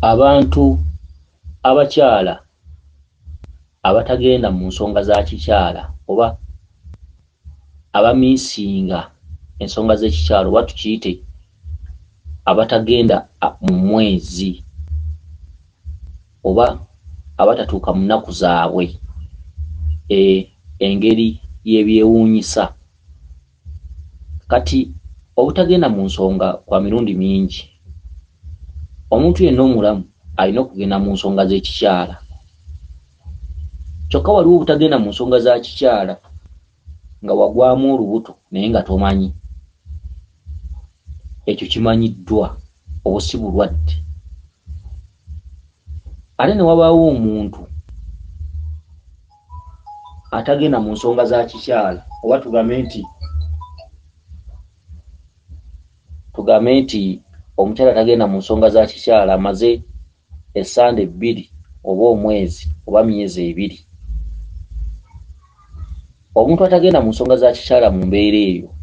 abantu abakyala abatagenda mu nsonga za kikyala oba abamiisinga ensonga z'ekikyala oba tukiyite abatagenda mu mwezi oba abatatuuka mu nnaku zaabwe, engeri y'ebyewuunyisa. Kati obutagenda mu nsonga kwa mirundi mingi. Omuntu yenna omulamu alina okugenda mu nsonga z'ekikyala. Kyokka waliwo obutagenda mu nsonga za kikyala nga wagwamu olubuto naye nga tomanyi. Ekyo kimanyiddwa, obwo si bulwadde. Ate ne wabaawo omuntu atagenda mu nsonga za kikyala oba tugambe nti omukyala atagenda mu nsonga za kikyala amaze essande 2 oba omwezi oba myezi 2. Omuntu atagenda mu nsonga za kikyala mu mbeera eyo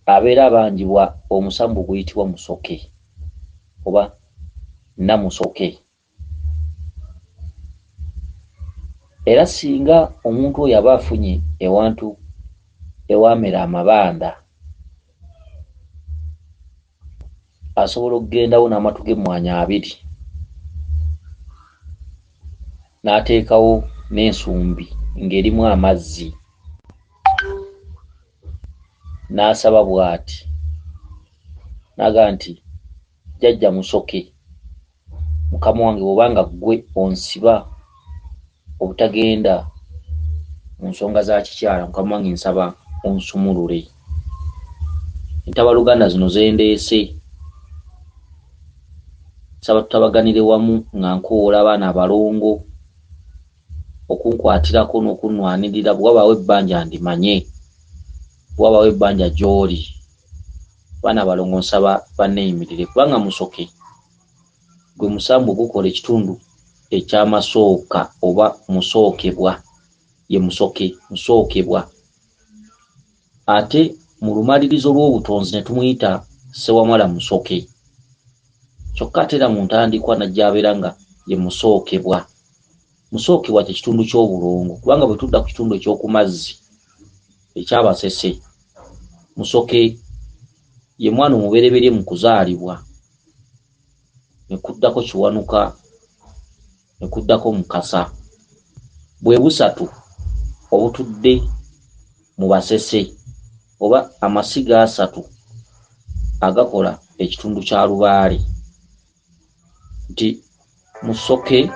abeera abanjibwa omusambu guyitibwa musoke oba namusoke. Era singa omuntu oyo aba afunye ewantu ewamera amabanda, asobola okugendawo n'amatu g'emmwanyi 2 n'ateekawo n'ensumbi ng'erimu amazzi, n'asaba bw'ati, n'agamba nti jjajja musoke, mukama wange bw'obanga ggwe onsiba obutagenda mu nsonga za kikyala, mukama wange nsaba onsumulule. Entabaluganda zino zendeese, nsaba tutabaganire wamu nga nkoola abaana abalongo okunkwatirako n'okunnwanirira. Bw'wabaawo ebbanja ndimanye, bw'wabaawo ebbanja gy'oli. Abaana abalongo nsaba banneeyimirire, kubanga musoke gwe musambu gukola ekitundu ekyamasooka oba musookebwa, ye musoke, musookebwa. Ate mu lumalirizo lw'obutonzi ne tumuyita Ssewamala musoke. Kyokka ate era mu ntandikwa najja abeera nga ye musookebwa. Musookebwa kye kitundu ky'obulongo, kubanga bwe tudda ku kitundu eky'oku mazzi ekyabasese, musoke ye mwana omubereberye mu kuzaalibwa, ne kuddako kiwanuka, ne kuddako mukasa. Bwe busatu obutudde mu basese oba amasiga 3 agakola ekitundu kya lubaale, nti musoke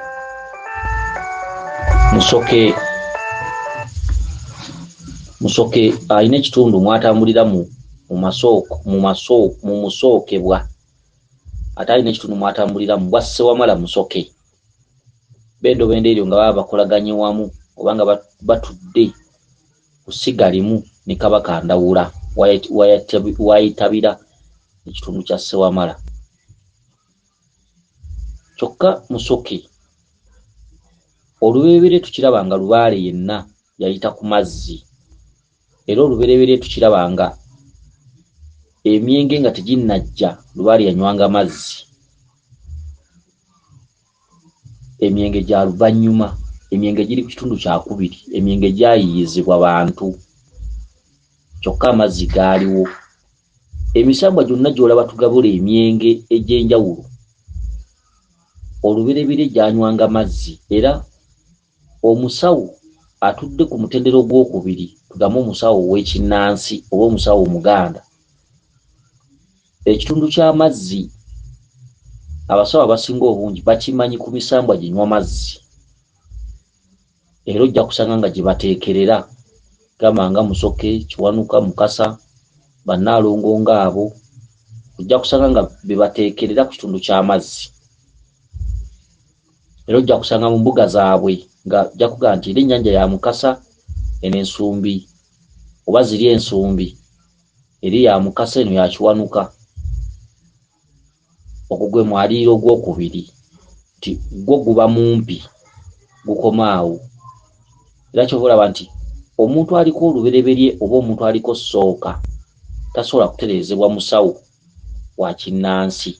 alina ekitundu mwatambulira mu musookebwa, ate alina ekitundu mwatambulira mu bwa Ssewamala musoke. Bendo bende eryo nga baba bakolaganye wamu oba nga batudde ku ssiga limu ne Kabaka Ndawula wayitabira ekitundu kya Ssewamala. Kyokka musoke olubereberye tukiraba nga lubaale yenna yayita ku mazzi, era olubereberye tukiraba nga emyenge nga teginnajja lubaale yanywanga mazzi. Emyenge gya luvannyuma, emyenge giri ku kitundu kya 2, emyenge gyayiyizibwa bantu, kyokka amazzi gaaliwo. Emisambwa gyonna gy'olaba tugabula emyenge egy'enjawulo, olubereberye gyanywanga mazzi. Era omusawo atudde ku mutendero gw'okubiri, tugambe omusawo ow'ekinnansi oba omusawo omuganda, ekitundu ky'amazzi abasawo abasinga obungi bakimanyi ku misambwa ginywa mazzi. Era ojja kusanga nga gye bateekerera gamba nga musoke, kiwanuka, mukasa, bannaalongo ng'abo, ojja kusanga nga be bateekerera ku kitundu ky'amazzi. Era ojja kusanga mu mbuga zaabwe nga ojja kugamba nti eri ennyanja ya Mukasa eno ensumbi, oba ziri ensumbi eri ya Mukasa eno ya Kiwanuka. Ogwo gwe mwaliiro gw'okubiri, nti gwo guba mumpi gukomaawo. Era kyova olaba nti omuntu aliko olubereberye oba omuntu aliko ssooka tasobola kutereezebwa musawo wa kinnansi.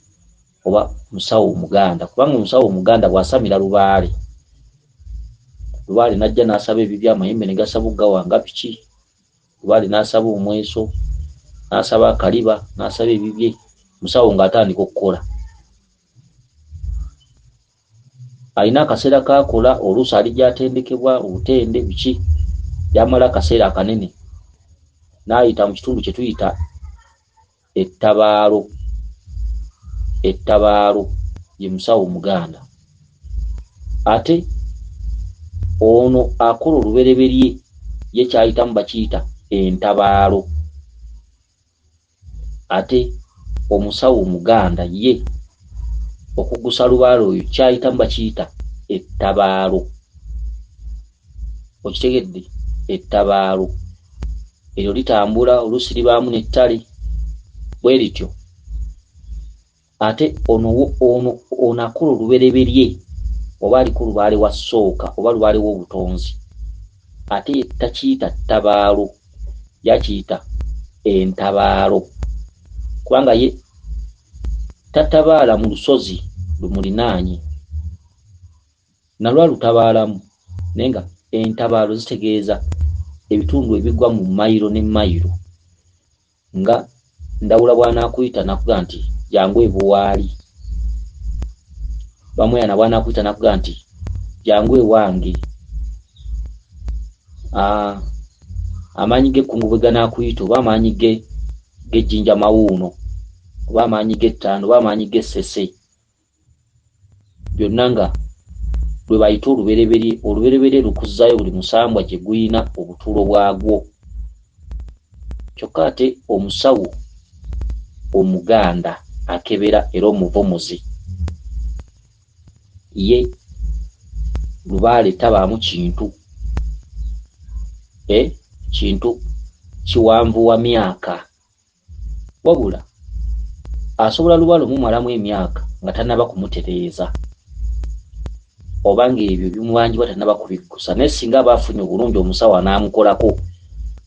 oba musawo Omuganda, kubanga omusawo Omuganda bw'asamira Lubaale n'ajja n'asaba ebibya amayembe ne gasaba ogawanga biki, Lubaale n'asaba omweso n'asaba akaliba n'asaba ebibye, musawo ng'atandika okukola. Alina akaseera k'akola, oluusi ali gy'atendekebwa obutende biki, yamala akaseera akanene n'ayita mu kitundu kye tuyita ettabaalo. Ettabaalo ye musawo Omuganda. Ate ono akola olubereberye ye kyayitamu bakiyita entabaalo. Ate omusawo Omuganda ye okugusa Lubaale oyo kyayitamu bakiyita ettabaalo. Okitegedde? Ettabaalo eryo litambula, oluusi libaamu n'ettale bwe lityo. Ate ono akola olubereberye oba aliko Lubaale wa Ssooka oba Lubaale w'Obutonzi, ate ye takiyita ttabaalo, yakiyita entabaalo, kubanga ye tatabaala mu lusozi lumulinaanye, nalwo alutabaalamu, naye nga entabaalo zitegeeza ebitundu ebigwa mu mayiro ne mayiro, nga Ndawula bw'anaakuyita nakuga nti jangu ebuwaali, Bamweyana bw'anaakuyita nakuga nti jangu ewange, amaanyi g'ekkungu bwe ganaakuyita, oba amaanyi g'ejjinja mawuuno, oba amaanyi g'ettando, oba amaanyi g'essese, byonna nga lwe bayita olubereberye. Olubereberye lukuzzayo buli musambwa gye guyina obutuulo bwagwo. Kyokka ate omusawo Omuganda akebera era omuvomuzi, ye Lubaale tabaamu kintu, kintu kiwanvuwa myaka, wabula asobola Lubaale omumalamu emyaka nga tannaba kumutereeza, oba ng'ebyo bimubanjibwa tannaba kubiggusa, naye singa aba afunye obulungi omusawo anaamukolako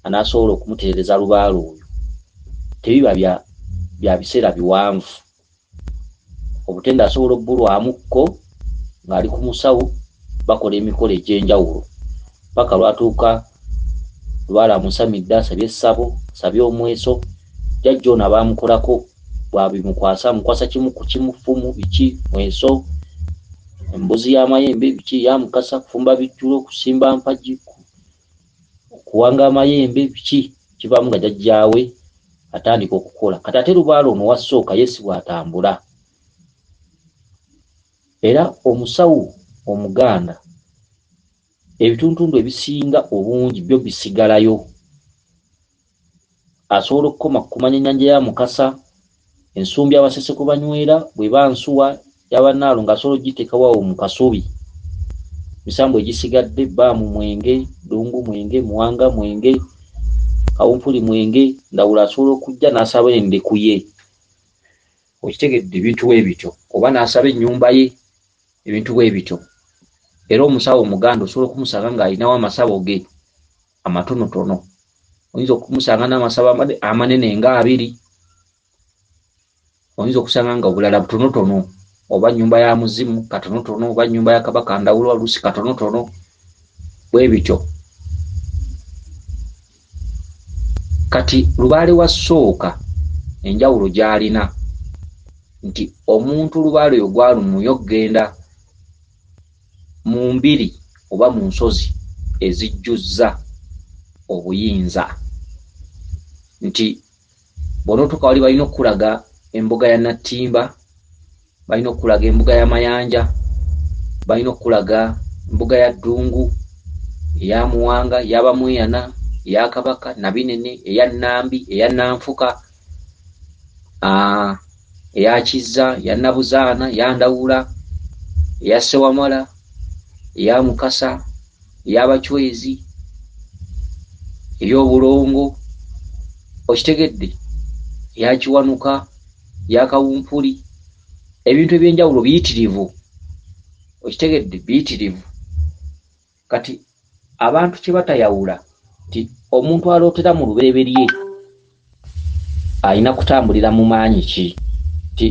anaasobola okumutereeza Lubaale oyo, tebiba bya biseera biwanvu. Obutende asobola obbulwamukko ng'ali ku musawo, bakola emikolo egy'enjawulo paka lwatuuka Lubaale amusamidde, asabye essabo, asabye omweso, jjajja ono abaamukolako bwabimukwasa amukwasa kimu ku kimu, ffumu biki, mweso, embuzi y'amayembe biki, yamukasa, kufumba bijjulo, kusimba mpagi, kuwanga amayembe biki, kivaamu nga jjajjaawe atandika okukola. Kati ate Lubaale ono wa Ssooka ye si bw'atambula. Era omusawo Omuganda ebituntundu ebisinga obungi byo bisigalayo. Asobola okukoma kumanya ennyanja ya Mukasa, ensumbi abasese kwe banywera, bwe bansuwa y'abannaalo ng'asobola ogiteekawo awo mu kasubi. Misambo egisigadde, Bbaamu mwenge, Ddungu mwenge, Muwanga mwenge, Kawumpuli mwenge, Ndawula asobola okujja n'asaba endeku ye. Okitegedde? Ebintu bwe bityo, oba n'asaba ennyumba ye, ebintu bwe bityo. Era omusawo Omuganda osobola okumusanga ng'alinawo amasabo ge amatonotono. Oyinza okumusanga n'amasabo amanene nga 2, oyinza okusanga nga obulala butonotono, oba nnyumba ya muzimu katonotono, oba nnyumba ya Kabaka Ndawula oluusi katonotono, bwe bityo. Kati Lubaale wa Ssooka enjawulo gy'alina nti omuntu Lubaale oyo gw'alumuyo okugenda mu mbiri oba mu nsozi ezijjuzza obuyinza, nti bw'onootuuka wali balina okulaga embuga ya Nattimba, balina okulaga embuga ya Mayanja, balina okulaga embuga ya Ddungu, eya Muwanga, eya Bamweyana, eya Kabaka, Nabinene, eya Nambi, eya Nanfuka, eya Kizza, eya Nabuzaana, eya Ndawula, eya Ssewamala, eya Mukasa, eya Bachwezi, ey'Obulongo, okitegedde, eya Kiwanuka, eya Kawumpuli, ebintu eby'enjawulo biyitirivu, okitegedde, biyitirivu. Kati abantu kye batayawula nti omuntu alootera mu lubereberye alina kutambulira mu maanyi ki, nti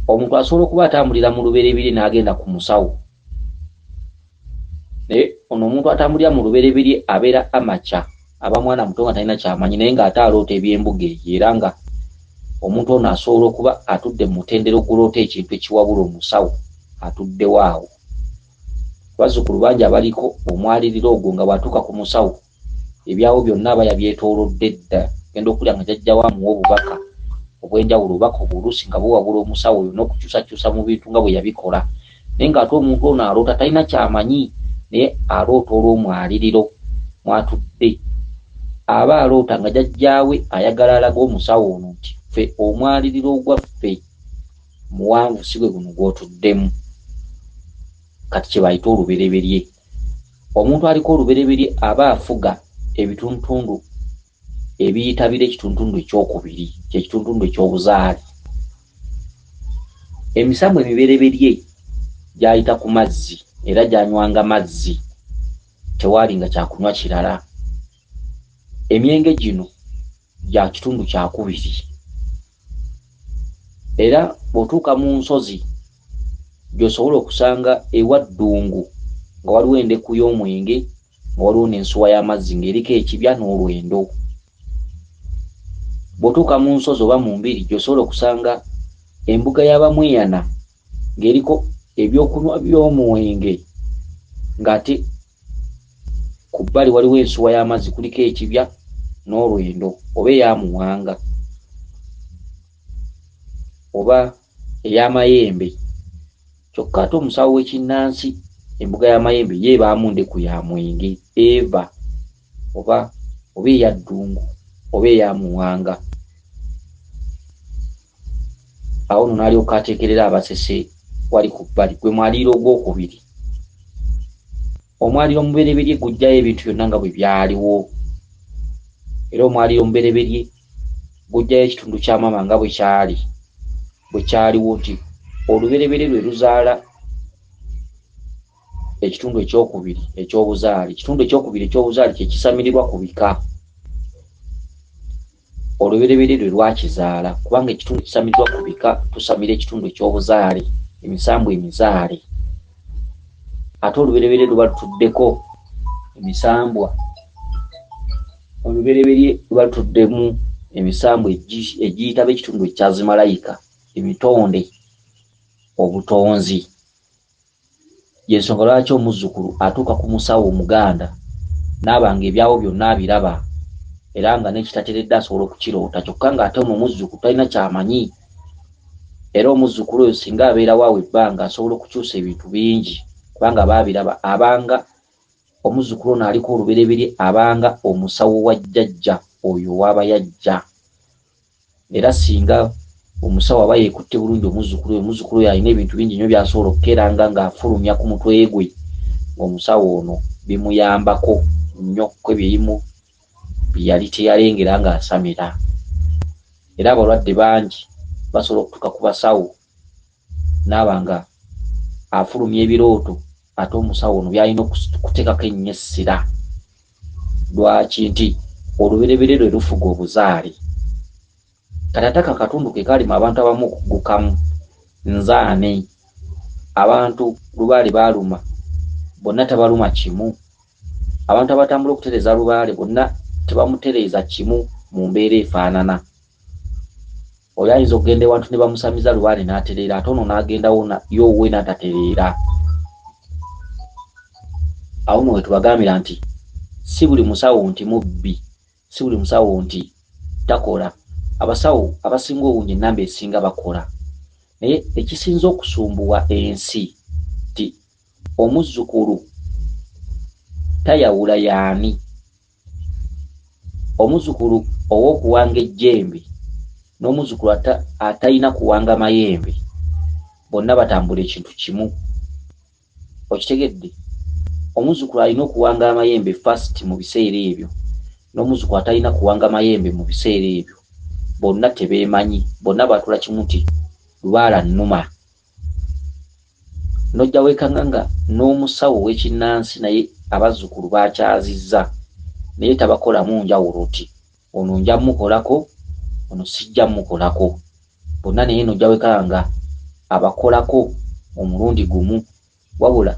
omuntu asobola okuba atambulira mu lubereberye n'agenda ku musawo. Naye ono omuntu atambulira mu lubereberye abeera amaca, aba mwana muto nga talina kyamanyi, naye ng'ate aloota eby'embuga eyo, era nga omuntu ono asobola okuba atudde mu mutendera oguloota ekintu ekiwabula omusawo atuddewo awo. Abazzukulu bangi abaliko omwaliriro ogwo nga bw'atuuka ku musawo ebyawo byonna aba yabyetoolodde dda, genda okulya nga jjajjawo amuwa obubaka obw'enjawulo, obubaka obuluusi nga buwabula omusawo oyo n'okukyusakyusa mu bintu nga bwe yabikola. Naye ng'ate omuntu ono aloota talina kyamanyi, naye aloota olw'omwaliriro mwatudde. Aba aloota nga jjajjaawe ayagala alaga omusawo ono nti ffe omwaliriro ogwaffe muwanvu si gwe guno gw'otuddemu. Kati kye bayita olubereberye. Omuntu aliko olubereberye aba afuga ebituntundu ebiyitabira ekituntundu ekyokubiri, kyekituntundu ekyobuzaale. Emisambu emibereberye gyayita ku mazzi era gyanywanga mazzi, tewaalinga kyakunywa kirala. Emyenge gino gya kitundu kyakubiri, era bw'otuuka mu nsozi gy'osobola okusanga ewa ddungu nga waliwo endeku y'omwenge, nga waliwo n'ensuwa y'amazzi ng'eriko ekibya n'olwendo. Bw'otuuka mu nsozi oba mu mbiri gy'osobola okusanga embuga y'abamweyana ng'eriko ebyokunywa by'omwenge, ng'ate ku bbali waliwo ensuwa y'amazzi, kuliko ekibya n'olwendo, oba eyamuwanga oba ey'amayembe. Kyokka ate omusawo w'ekinnansi embuga y'amayembe ye ebaamu ndeku ya mwenge eva oba eya ddungu oba eyamuwanga. Awo nno n'alyoka ateekerera abasese wali ku bbali, gwe mwaliro ogwokubiri. Omwaliro omubereberye gujjayo ebintu byonna nga bwe byaliwo, era omwaliro omubereberye gujjayo ekitundu kya mama nga bwe kyaliwo, nti olubereberye lwe luzaala ekitundu ekyokubiri ekyobuzaale. Ekitundu ekyokubiri ekyobuzaale kye kisamirirwa ku bika, olubereberye lwe lwakizaala, kubanga ekitundu kisamirirwa ku bika tusamira ekitundu ekyobuzaale, emisambu emizaale. Ate olubereberye luba lutuddeko emisambwa, olubereberye luba lutuddemu emisambu egiyitaba ekitundu ekyazimalayika, emitonde, obutonzi. Y'ensonga lwaki omuzzukulu atuuka ku musawo omuganda n'abanga ebyawo byonna abiraba, era nga n'ekitateredde asobola okukiroota, kyokka ng'ate ono omuzzukulu talina kyamanyi. Era omuzzukulu oyo singa abeerawo awo ebbanga asobola okukyusa ebintu bingi, kubanga baabiraba. Abanga omuzzukulu ono aliko olubereberye abanga omusawo wa jjajja oyo waba yajja. Era singa omusawo aba yeekutte bulungi omuzzukulu oyo alina ebintu bingi nnyo by'asobola okukeranga ng'afulumya ku mutwe gwe, ng'omusawo ono bimuyambako nnyo kw'ebiyimu bye yali teyalengera ng'asamira. Era abalwadde bangi basobola okutuuka ku basawo n'abanga afulumya ebirooto, ate omusawo ono by'alina okuteekako ennyo essira. Lwaki? Nti olubereberye lwe lufuga obuzaale. Katataka katundu ke kalimu abantu abamu okuggukamu. Nzaane abantu lubaale baaluma bonna tabaluma kimu. Abantu abatambula okutereeza lubaale bonna tebamutereeza kimu mu mbeera efaanana. Oyo ayinza okugenda ewantu ne bamusamiza lubaale n'atereera, ate ono n'agendawo y'owuwe n'atatereera. Awo nno we tubagambira nti si buli musawo nti mubbi, si buli musawo nti takola. Abasawo abasinga obungi ennamba esinga bakola, naye ekisinza okusumbuwa ensi nti omuzzukulu tayawula y'ani. Omuzzukulu ow'okuwanga ejjembe n'omuzzukulu atalina kuwanga mayembe, bonna batambula ekintu kimu. Okitegedde? Omuzzukulu alina okuwanga amayembe first mu biseera ebyo, n'omuzzukulu atalina kuwanga mayembe mu biseera ebyo. Bonna tebeemanyi, bonna batula kimu nti lubaala nnuma. Nojja weekanga nga n'omusawo w'ekinnansi naye abazzukulu bakyazizza, naye tabakolamu njawulo ti ono nja mukolako, ono sijja mukolako. Bonna naye nojja weekanga nga abakolako omulundi gumu wabula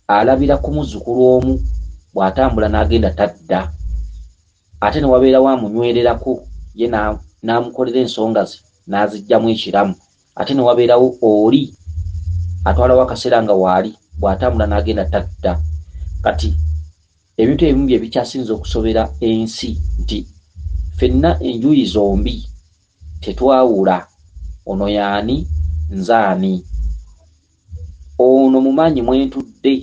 alabira ku muzzukulu omu bw'atambula n'agenda tadda ate ne wabeera wamunywererako ye n'amukolera ensonga ze n'azijjamu ekiramu ate ne wabeerawo oli atwalawo akaseera nga waali bw'atambula n'agenda tadda. Kati ebintu ebimu bye bikyasinza okusobera ensi nti ffenna enjuyi zombi tetwawula ono yaani nzaani ono mumaanyi mwentudde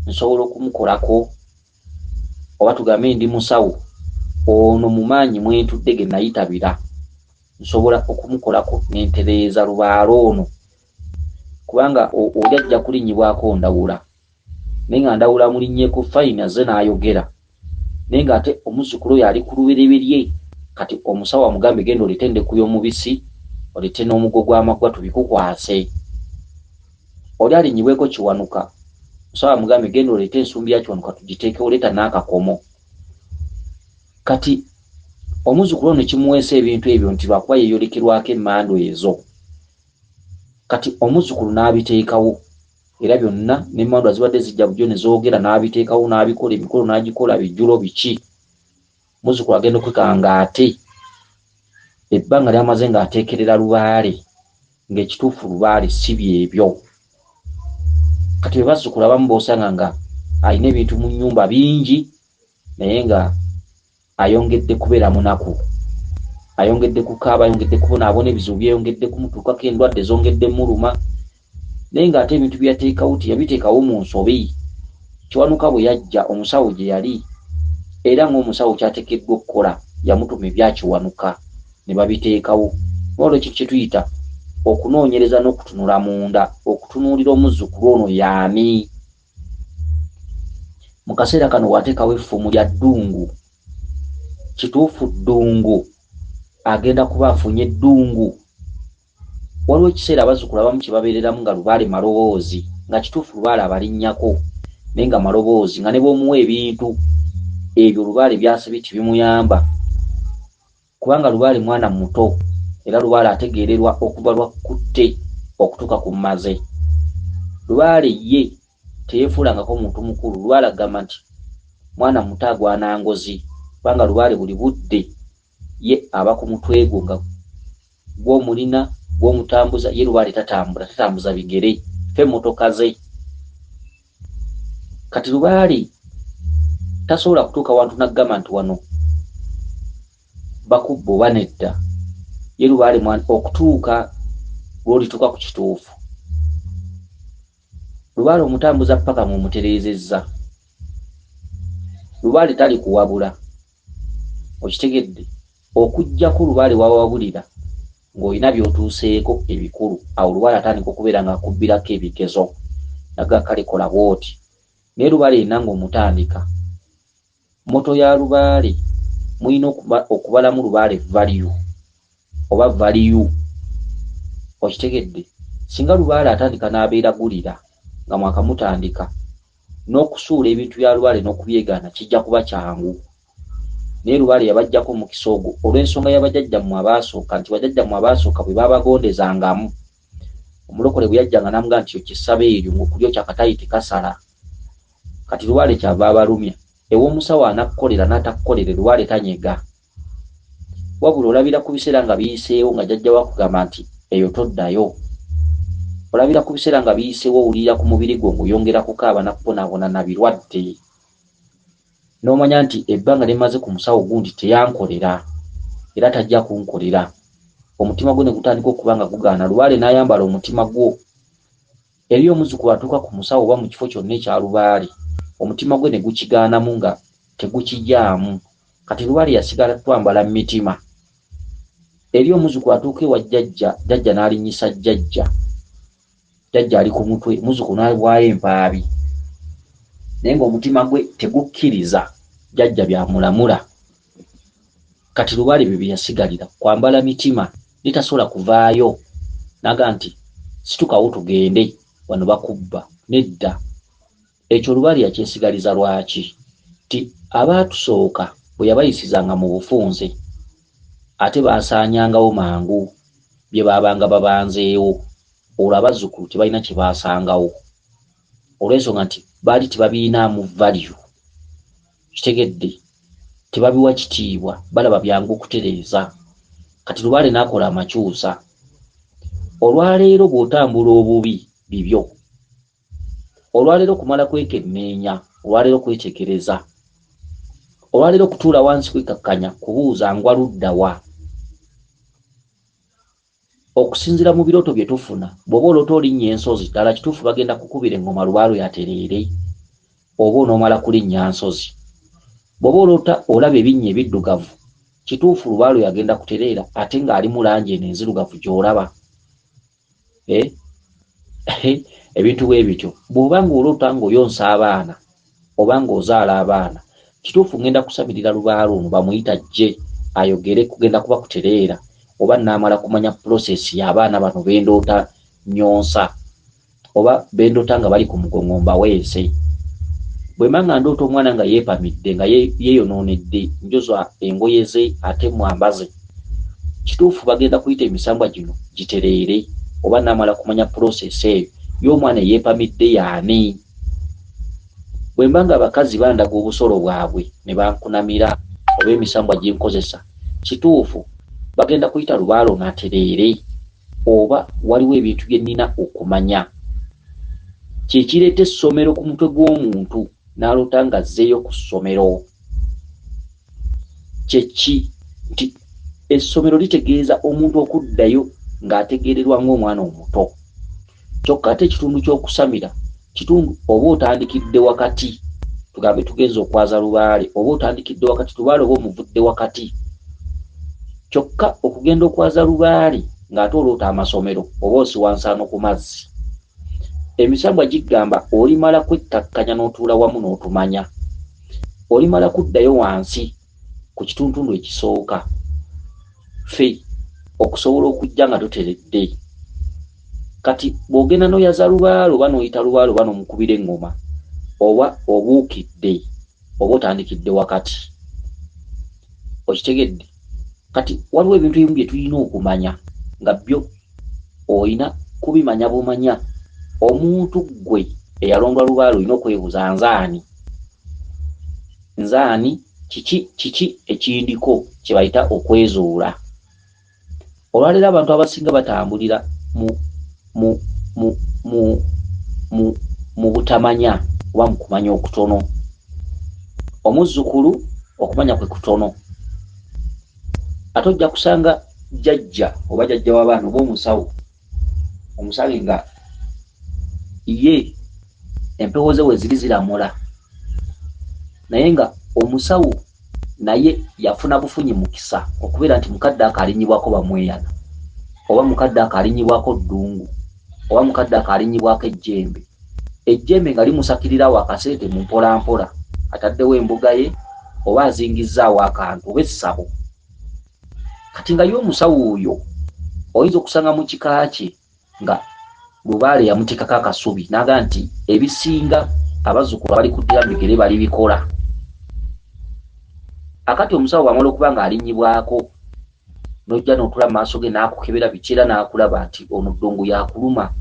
nsobola okumukolako oba tugambe ndi musawo ono mumaanyi mwentudde ge nayitabira nsobola okumukolako nentereeza lubaalo ono kubanga oli ajja kulinnyibwako ndawula naye nga ndawula mulinnyeeko fayini azze n'ayogera naye nga ate omuzzukulu oyo ali ku lubereberye kati omusawo amugambe genda olete endeku y'omubisi olete n'omugo gw'amaggwa tubikukwase oli alinnyibweko kiwanuka omusawo amugambe genda olete ensumbi ya kiwanuka tugiteeke oleta n'akakomo kati omuzzukulu ono kimuweesa ebintu ebyo nti lwakuba yeeyolekerwako emmando ezo kati omuzzukulu n'abiteekawo era byonna n'emmando zibadde zijja bujjo ne zoogera n'abiteekawo n'abikola emikolo n'agikola bijjulo biki muzzukulu agenda okwekanga ate ebbanga lyamaze ng'ateekerera lubaale ng'ekituufu lubaale si byebyo kati bwe bazzukulu abamu boosanga nga alina ebintu mu nnyumba bingi naye nga ayongedde kubeera munaku ayongedde kukaaba ayongedde kubonaabona ebizibu byeyongedde kumutuukako endwadde zongedde muluma naye ng'ate ebintu byateekawo tiyabiteekawo mu nsobi kiwanuka bwe yajja omusawo gye yali era ng'omusawo kyateekeddwa okukola yamutuma ebyakiwanuka ne babiteekawo olwekyo kye tuyita okunoonyereza n'okutunula munda okutunuulira omuzzukulu ono yaani mu kaseera kano waateekawo effumu lya ddungu kituufu ddungu agenda kuba afunye ddungu waliwo ekiseera abazzukulu abamu kye babeereramu nga lubaale maloboozi nga kituufu lubaale abalinnyako naye nga maloboozi nga ne bw'omuwa ebintu ebyo lubaale byasabye tibimuyamba kubanga lubaale mwana muto era lubaale ategeererwa okuva lwakutte okutuuka ku mmaze lubaale ye teyeefuulangako muntu mukulu lubaale agamba nti mwana muto agwana ngozi kubanga lubaale buli budde ye aba ku mutwe gwo nga gw'omulina gw'omutambuza ye lubaale tatambuza bigere fe emmotoka ze kati lubaale tasobola kutuuka wantu naggamba nti wano bakubba oba nedda ye lubaale okutuuka lw'olituuka ku kituufu lubaale omutambuza paka mw'omutereezezza lubaale tali kuwabula okitegedde okujjako lubaale wawabulira ng'olina by'otuuseeko ebikulu awo lubaale atandika okubeera ng'akubbirako ebigezo naga kale kola bw'oti naye lubaale yenna ng'omutandika moto ya lubaale mulina okubalamu lubaale value oba value okitegedde singa lubaale atandika n'abeera gulira nga mwakamutandika n'okusuula ebintu bya lubaale n'okubyegaana kijja kuba kyangu naye lubaale yabajjako omukisa ogwo olw'ensonga y'abajjajjammwe abaasooka nti bajjajjammwe abaasooka bwe babagondezangamu omulokole bwe yajjanga n'amugaa nti okisaba eryo ng'okulyo kyakatayi tekasala kati lubaale kyava abalumya ew'omusawo anakkolera n'atakukolere lubaale tanyega wabula olabira ku biseera nga biyiseewo nga jjajja wakugamba nti eyo toddayo olabira ku biseera nga biyiseewo owulira ku mubiri gwo ng'oyongera kukaaba nakubonaabona na birwadde n'omanya nti ebbanga limaze ku musawo gundi teyankolera era tajja kunkolera omutima gwo ne gutandika okuba nga gugaana lubaale n'ayambala omutima gwo eri omuzzukulu atuuka ku musawo oba mu kifo kyonna ekya lubaale omutima gwe ne gukigaanamu nga tegukijaamu kati lubaale yasigala twambala mu mitima eri omuzzukulu atuuka ewa jjajja n'alinnyisa jjajja ali ku mutwe muzzukulu n'alibwayo empaabi naye ng'omutima gwe tegukkiriza jjajja byamulamula kati lubaale bye byasigalira kwambala mitima litasobola kuvaayo naga nti situkawo tugende wano bakubba nedda ekyo lubaale yakyesigaliza lwaki ti abaatusooka bwe yabayisizanga mu bufunze ate baasaanyangawo mangu bye baabanga babanzeewo olwo abazzukulu tebalina kye baasangawo olw'ensonga nti baali tebabiinaamu value. Kitegedde tebabiwa kitiibwa, balaba byangu okutereeza. Kati Lubaale n'akola amakyusa. Olwaleero bw'otambula obubi bibyo, olwaleero kumala kwekenneenya, olwaleero kwetegereza, olwaleero kutuula wansi kwekakkanya kubuuza ngwa ludda wa. Okusinziira mu birooto bye tufuna, bw'oba oloota olinnya ensozi ddala kituufu bagenda kukubira engoma Lubaale yatereere, oba onoomala kulinnya nsozi. Bw'oba oloota olaba ebinnya ebiddugavu kituufu Lubaale yagenda kutereera ate ng'ali mu langi eno enzirugavu gy'olaba. Ebintu bwe bityo. Bw'oba ng'oloota ng'oyonsa abaana oba ng'ozaala abaana kituufu ngenda kusamirira Lubaale ono bamuyita jje ayogere kugenda kuba kutereera, oba naamala kumanya process y'abaana bano bendoota nyonsa oba bendoota nga bali ku mugongo mbaweese. Bwe manga ndoota omwana nga yeepamidde nga yeeyonoonedde njozwa engoye ze ate mwambaze kituufu bagenda kuyita emisambwa gino gitereere, oba naamala kumanya process eyo y'omwana yeepamidde yaani. Bwe mbanga abakazi bandaga obusolo bwabwe ne bankunamira oba emisambwa gyenkozesa kituufu bagenda kuyita Lubaale ono atereere, oba waliwo ebintu bye nnina okumanya. Kye kireeta essomero ku mutwe gw'omuntu n'aloota nga azzeeyo ku ssomero. Kyeki nti essomero litegeeza omuntu okuddayo ng'ategeererwa ng'omwana omuto. Kyokka ate ekitundu ky'okusamira kitundu oba otandikidde wakati, tugambe tugenza okwaza Lubaale, oba otandikidde wakati Lubaale oba omuvudde wakati. Kyokka okugenda okwaza Lubaale ng'ate oloota amasomero oba osiwansaano ku mazzi, emisambwa gigamba olimala kwekkakkanya n'otuula wamu n'otumanya, olimala kuddayo wansi ku kituntundu ekisooka ffe okusobola okujja nga toteredde. Kati bw'ogenda n'oyaza Lubaale oba n'oyita Lubaale oba n'omukubira engoma oba obuukidde oba otandikidde wakati, okitegedde. Kati waliwo ebintu ebimu bye tulina okumanya nga byo olina kubimanya bumanya. Omuntu gwe eyalondwa Lubaale olina okwebuuza nzaani? Nzaani kiki ekindiko kye bayita okwezuula. Olwaleero abantu abasinga batambulira mu butamanya oba mu kumanya okutono. Omuzzukulu okumanya kwe kutono. Ate ojja kusanga jjajja oba jjajja w'abaana oba omusawo, omusawe nga ye empewo ze we ziri ziramula, naye nga omusawo naye yafuna bufunyi mukisa okubeera nti mukadde akalinyibwako bamweyana, oba mukadde akalinyibwako ddungu, oba mukadde akalinyibwako ejjembe. Ejjembe nga limusakirirawo akasente mu mpolampola, ataddewo embuga ye oba azingizzaawo akantu oba essabo. Kati nga y'omusawo oyo oyinza okusanga mu kika kye nga Lubaale yamuteekako akasubi n'agamba nti ebisinga abazzukulu abali kuddira mu bigere bali bikola. Akati omusawo bw'amala okuba ng'alinyibwako n'ojja n'otula mu maaso ge n'akukebera bikyera n'akulaba nti ono ddungu yakuluma.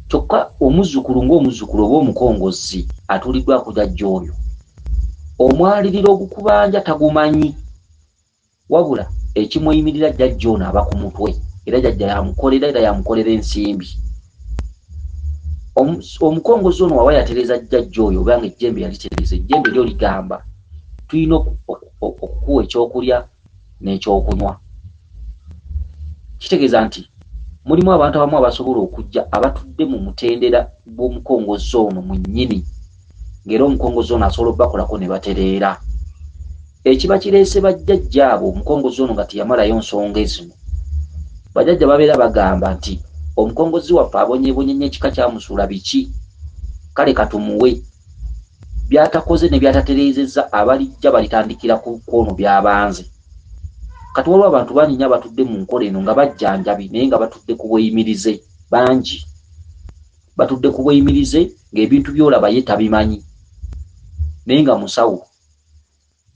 Kyokka omuzzukulu ng'omuzzukulu oba omukongozi atuuliddwako jjajja oyo, omwalirira ogukubanja tagumanyi, wabula ekimweyimirira jjajja ono aba ku mutwe era jjajja yamukolera era yamukolera ensimbi. Omukongozi ono waba yatereza jjajja oyo oba nga ejjembe yalitereza, ejjembe lyo ligamba tulina okukuwa ekyokulya n'ekyokunywa. Kitegeeza nti mulimu abantu abamu abasobola okujja abatudde mu mutendera gw'omukongozi ono mu nnyini, ng'era omukongozi ono asobola okubakolako ne batereera. Ekiba kireese bajjajja abo omukongozi ono nga teyamalayo nsonga zino, bajjajja babeera bagamba nti omukongozi waffe abonyeebonye nnyo ekika kyamusuula biki, kale katumuwe byatakoze ne byatatereezezza abalijja balitandikira ku ono by'abanze. Kati waliwo abantu banyinya batudde mu nkola eno nga bajjanjabi naye nga batudde ku bweyimirize bangi, batudde ku bweyimirize ng'ebintu by'olaba ye tabimanyi naye nga musawo,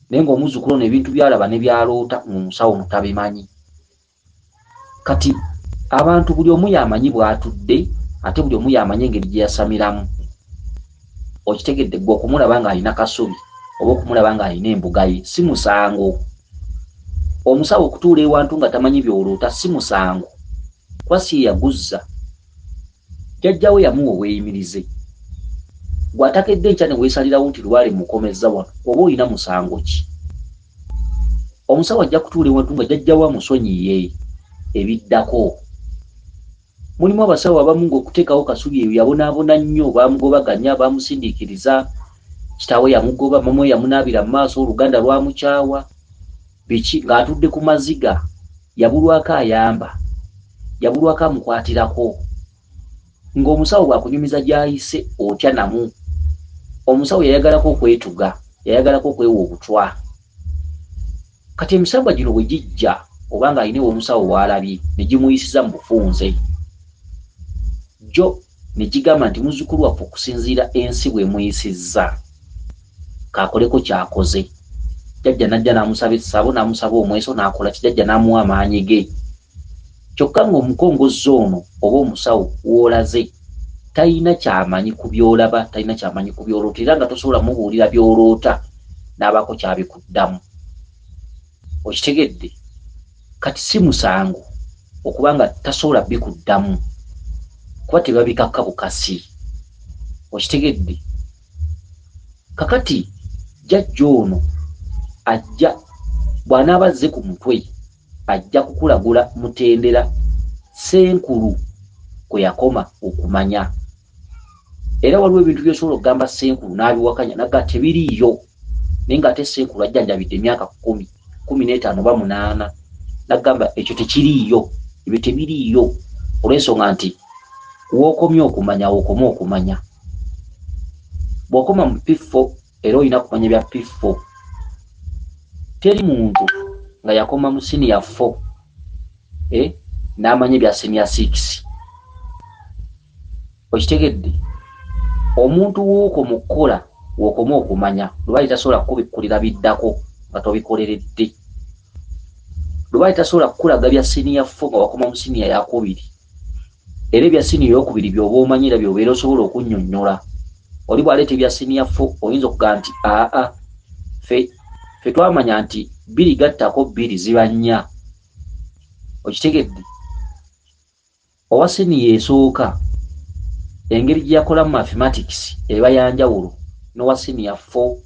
naye ng'omuzzukulu ono ebintu by'alaba ne byaloota mu musawo ono tabimanyi. Kati abantu buli omu yamanyi bw'atudde ate buli omu yamanyi engeri gye yasamiramu. Okitegedde gwe okumulaba nga alina kasubi oba okumulaba nga alina embuga ye si musango. Omusawo okutuula ewantu nga tamanyi by'oloota si musango. Kwasi yaguzza jjajjawe yamuwa obweyimirize. Bw'atakedde enkya ne weesalirawo nti lwali mukomezza wano oba olina musango ki? Omusawo ajja kutuula ewantu nga jjajjawe amusonyiye ebiddako. Mulimu abasawo abamu ng'okuteekawo kasubi eyo yabonaabona nnyo, baamugobaganya, baamusindiikiriza, kitaawe yamugoba, mama we yamunaabira mu maaso, oluganda lwamukyawa, biki ng'atudde ku maziga, yabulwako ayamba, yabulwako amukwatirako. Ng'omusawo bw'akunyumiza gy'ayise otya namu. Omusawo yayagalako okwetuga, yayagalako okwewa obutwa. Kati emisambwa gino bwe gijja oba ng'alina omusawo w'alabye ne gimuyisiza mu bufunze, jjo ne gigamba nti muzzukulu waffe okusinziira ensi bwe muyisizza kaakoleko ky'akoze. Jjajja n'ajja n'amusaba essabo, n'amusaba omweso, n'akola kijjajja n'amuwa amaanyi ge. Kyokka ng'omukongozzi ono oba omusawo w'olaze talina ky'amanyi ku by'olaba, talina ky'amanyi ku by'oloota, era nga tosobola mubuulira by'oloota n'abaako ky'abikuddamu. Okitegedde? Kati si musango okuba nga tasobola bikuddamu kuba tebabikakka bukasi. Okitegedde? Kakati jjajja ono ajja bw'anaaba azze ku mutwe ajja kukulagula mutendera senkulu kwe yakoma okumanya. Era waliwo ebintu by'osobola okugamba senkulu n'abiwakanya naga tebiriiyo, naye ng'ate senkulu ajjanjabidde emyaka 10, 15 oba 8 nagamba ekyo tekiriiyo, ebyo tebiriiyo olw'ensonga nti w'okomye okumanya w'okoma okumanya. Bw'okoma mu P4 era olina kumanya bya P4. Teri muntu nga yakoma mu senior 4 n'amanya bya senior 6. Okitegedde? Omuntu w'okoma okukola w'okoma okumanya lwali tasobola kubikkulira biddako nga tobikoleredde. Lwali tasobola kukulaga bya senior 4 nga wakoma mu senior ya 2. Era ebya senior ey'okubiri by'oba omanyira by'obeera osobola okunnyonnyola. Oli bw'aleeta ebya senior 4 oyinza okugamba nti ffe twamanya nti 2 gattako 2 ziba 4. Okitegedde? Owa senior esooka engeri gye yakolamu mathematics eba yanjawulo n'owa senior 4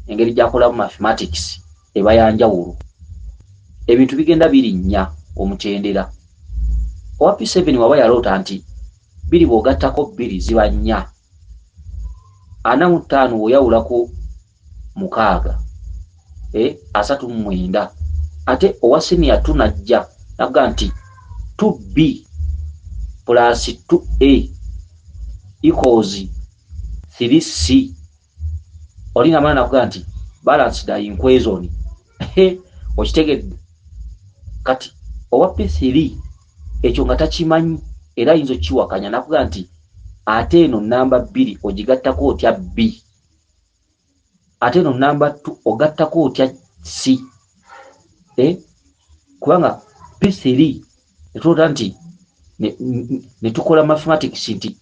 engeri gy'akolamu mathematics eba yanjawulo. Ebintu bigenda birinnya omutendera. Owa P7 waba yaloota nti 2 bw'ogattako 2 ziba 4. 45 bw'oyawulako 6 39. Ate owa senior 2 najja naga nti 2B plus 2A equals 3C. Olina maana nakuga nti balanced equation. Okitegedde? Kati owa P3 ekyo nga takimanyi era ayinza okukiwakanya nakuga nti ate eno namba 2 ogigattako otya B, ate eno namba 2 ogattako otya C. Kubanga P3 netulota nti ne tukola mathematics nti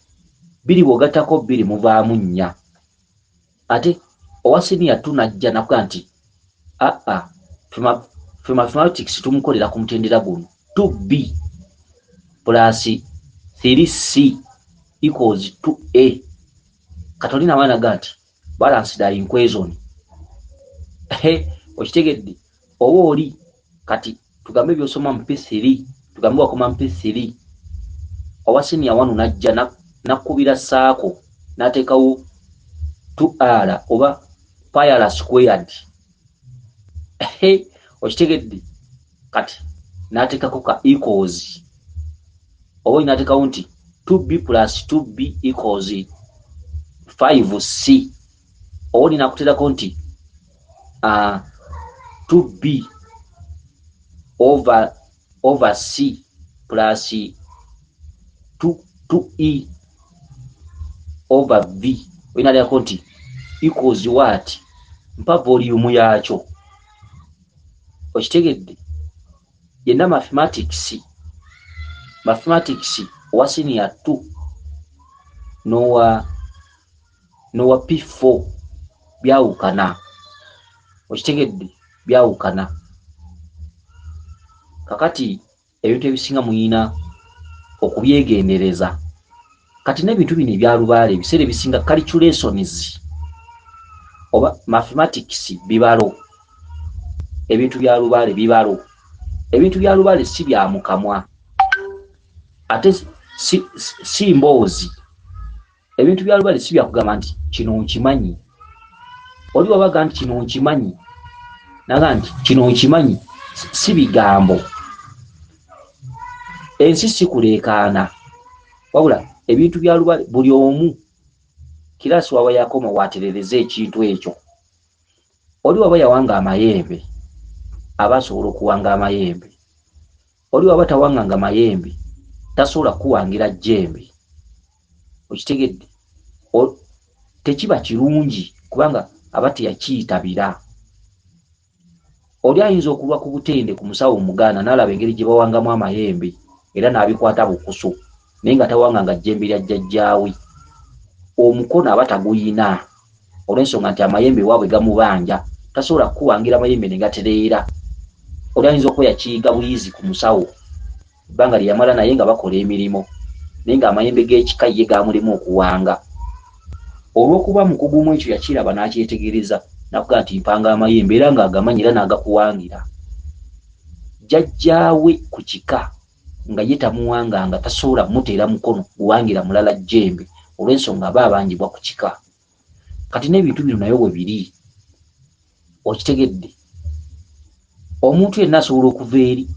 2 bw'ogattako 2 muvaamu 4. Ate owa senior 2 najja nakuga nti ffe mathematics tumukolera ku mutendera guno 2B plus 3C equals 2A. Katolina maana gati balanced equation. Okitegedde? Oba oli kati tugambe byosoma mu P3, tugambe wakoma mu P3, owa senior 1 najja nakubira saako n'ateekawo 2R oba pi squared. Okitegedde? Kati n'ateekako ka equals oba n'ateekawo nti 2B plus 2B equals 5C. Oba n'akuteerako nti 2B over C plus 2E over V. Olinalyako nti equals what? Mpa volume yakyo. Okitegedde? Yenna mathematics mathematics owa senior 2 nowa P4 byawukana. Okitegedde byawukana. Kakati ebintu ebisinga muyina okubyegendereza. Kati n'ebintu bino ebyalubaale ebiseera ebisinga calculations oba mathematics bibalo. Ebintu bya lubaale bibalo. Ebintu bya lubaale si bya mukamwa ate si mboozi. Ebintu bya lubaale si bya kugamba nti kino nkimanyi. Oli wabaga nti kino nkimanyi naga nti kino nkimanyi si bigambo. Ensi si kuleekaana wabula ebintu bya lubaale buli omu kirasi waba yakoma waterereza ekintu ekyo. Oli waba yawanga amayembe aba asobola okuwanga amayembe. Oli waba tawanganga amayembe tasobola kuwangira jjembe. Okitegedde tekiba kirungi kubanga aba teyakiyitabira. Oli ayinza okulwa ku butende ku musawo Muganda n'alaba engeri gye bawangamu amayembe era n'abikwata bukusu naye nga tawanganga jjembe lya jjajjaawe. Omukono aba taguyina olw'ensonga nti amayembe waabwe gamubanja tasobola kuwangira amayembe ne gatereera. Oli ayinza okuba yakiyiga buyizi ku musawo ebbanga lye yamala naye nga bakola emirimu naye nga amayembe g'ekika ye gaamulema okuwanga. Olw'okuba mukugumu ekyo yakiraba n'akyetegereza nakugaa nti mpanga amayembe era ng'agamanyi era n'agakuwangira. Jjajjaawe ku kika nga ye tamuwanganga tasobola muteera mukono guwangira mulala jjembe olw'ensonga aba abangibwa ku kika. Kati n'ebintu bino nayo bwe biri. Okitegedde omuntu yenna asobola okuva eri.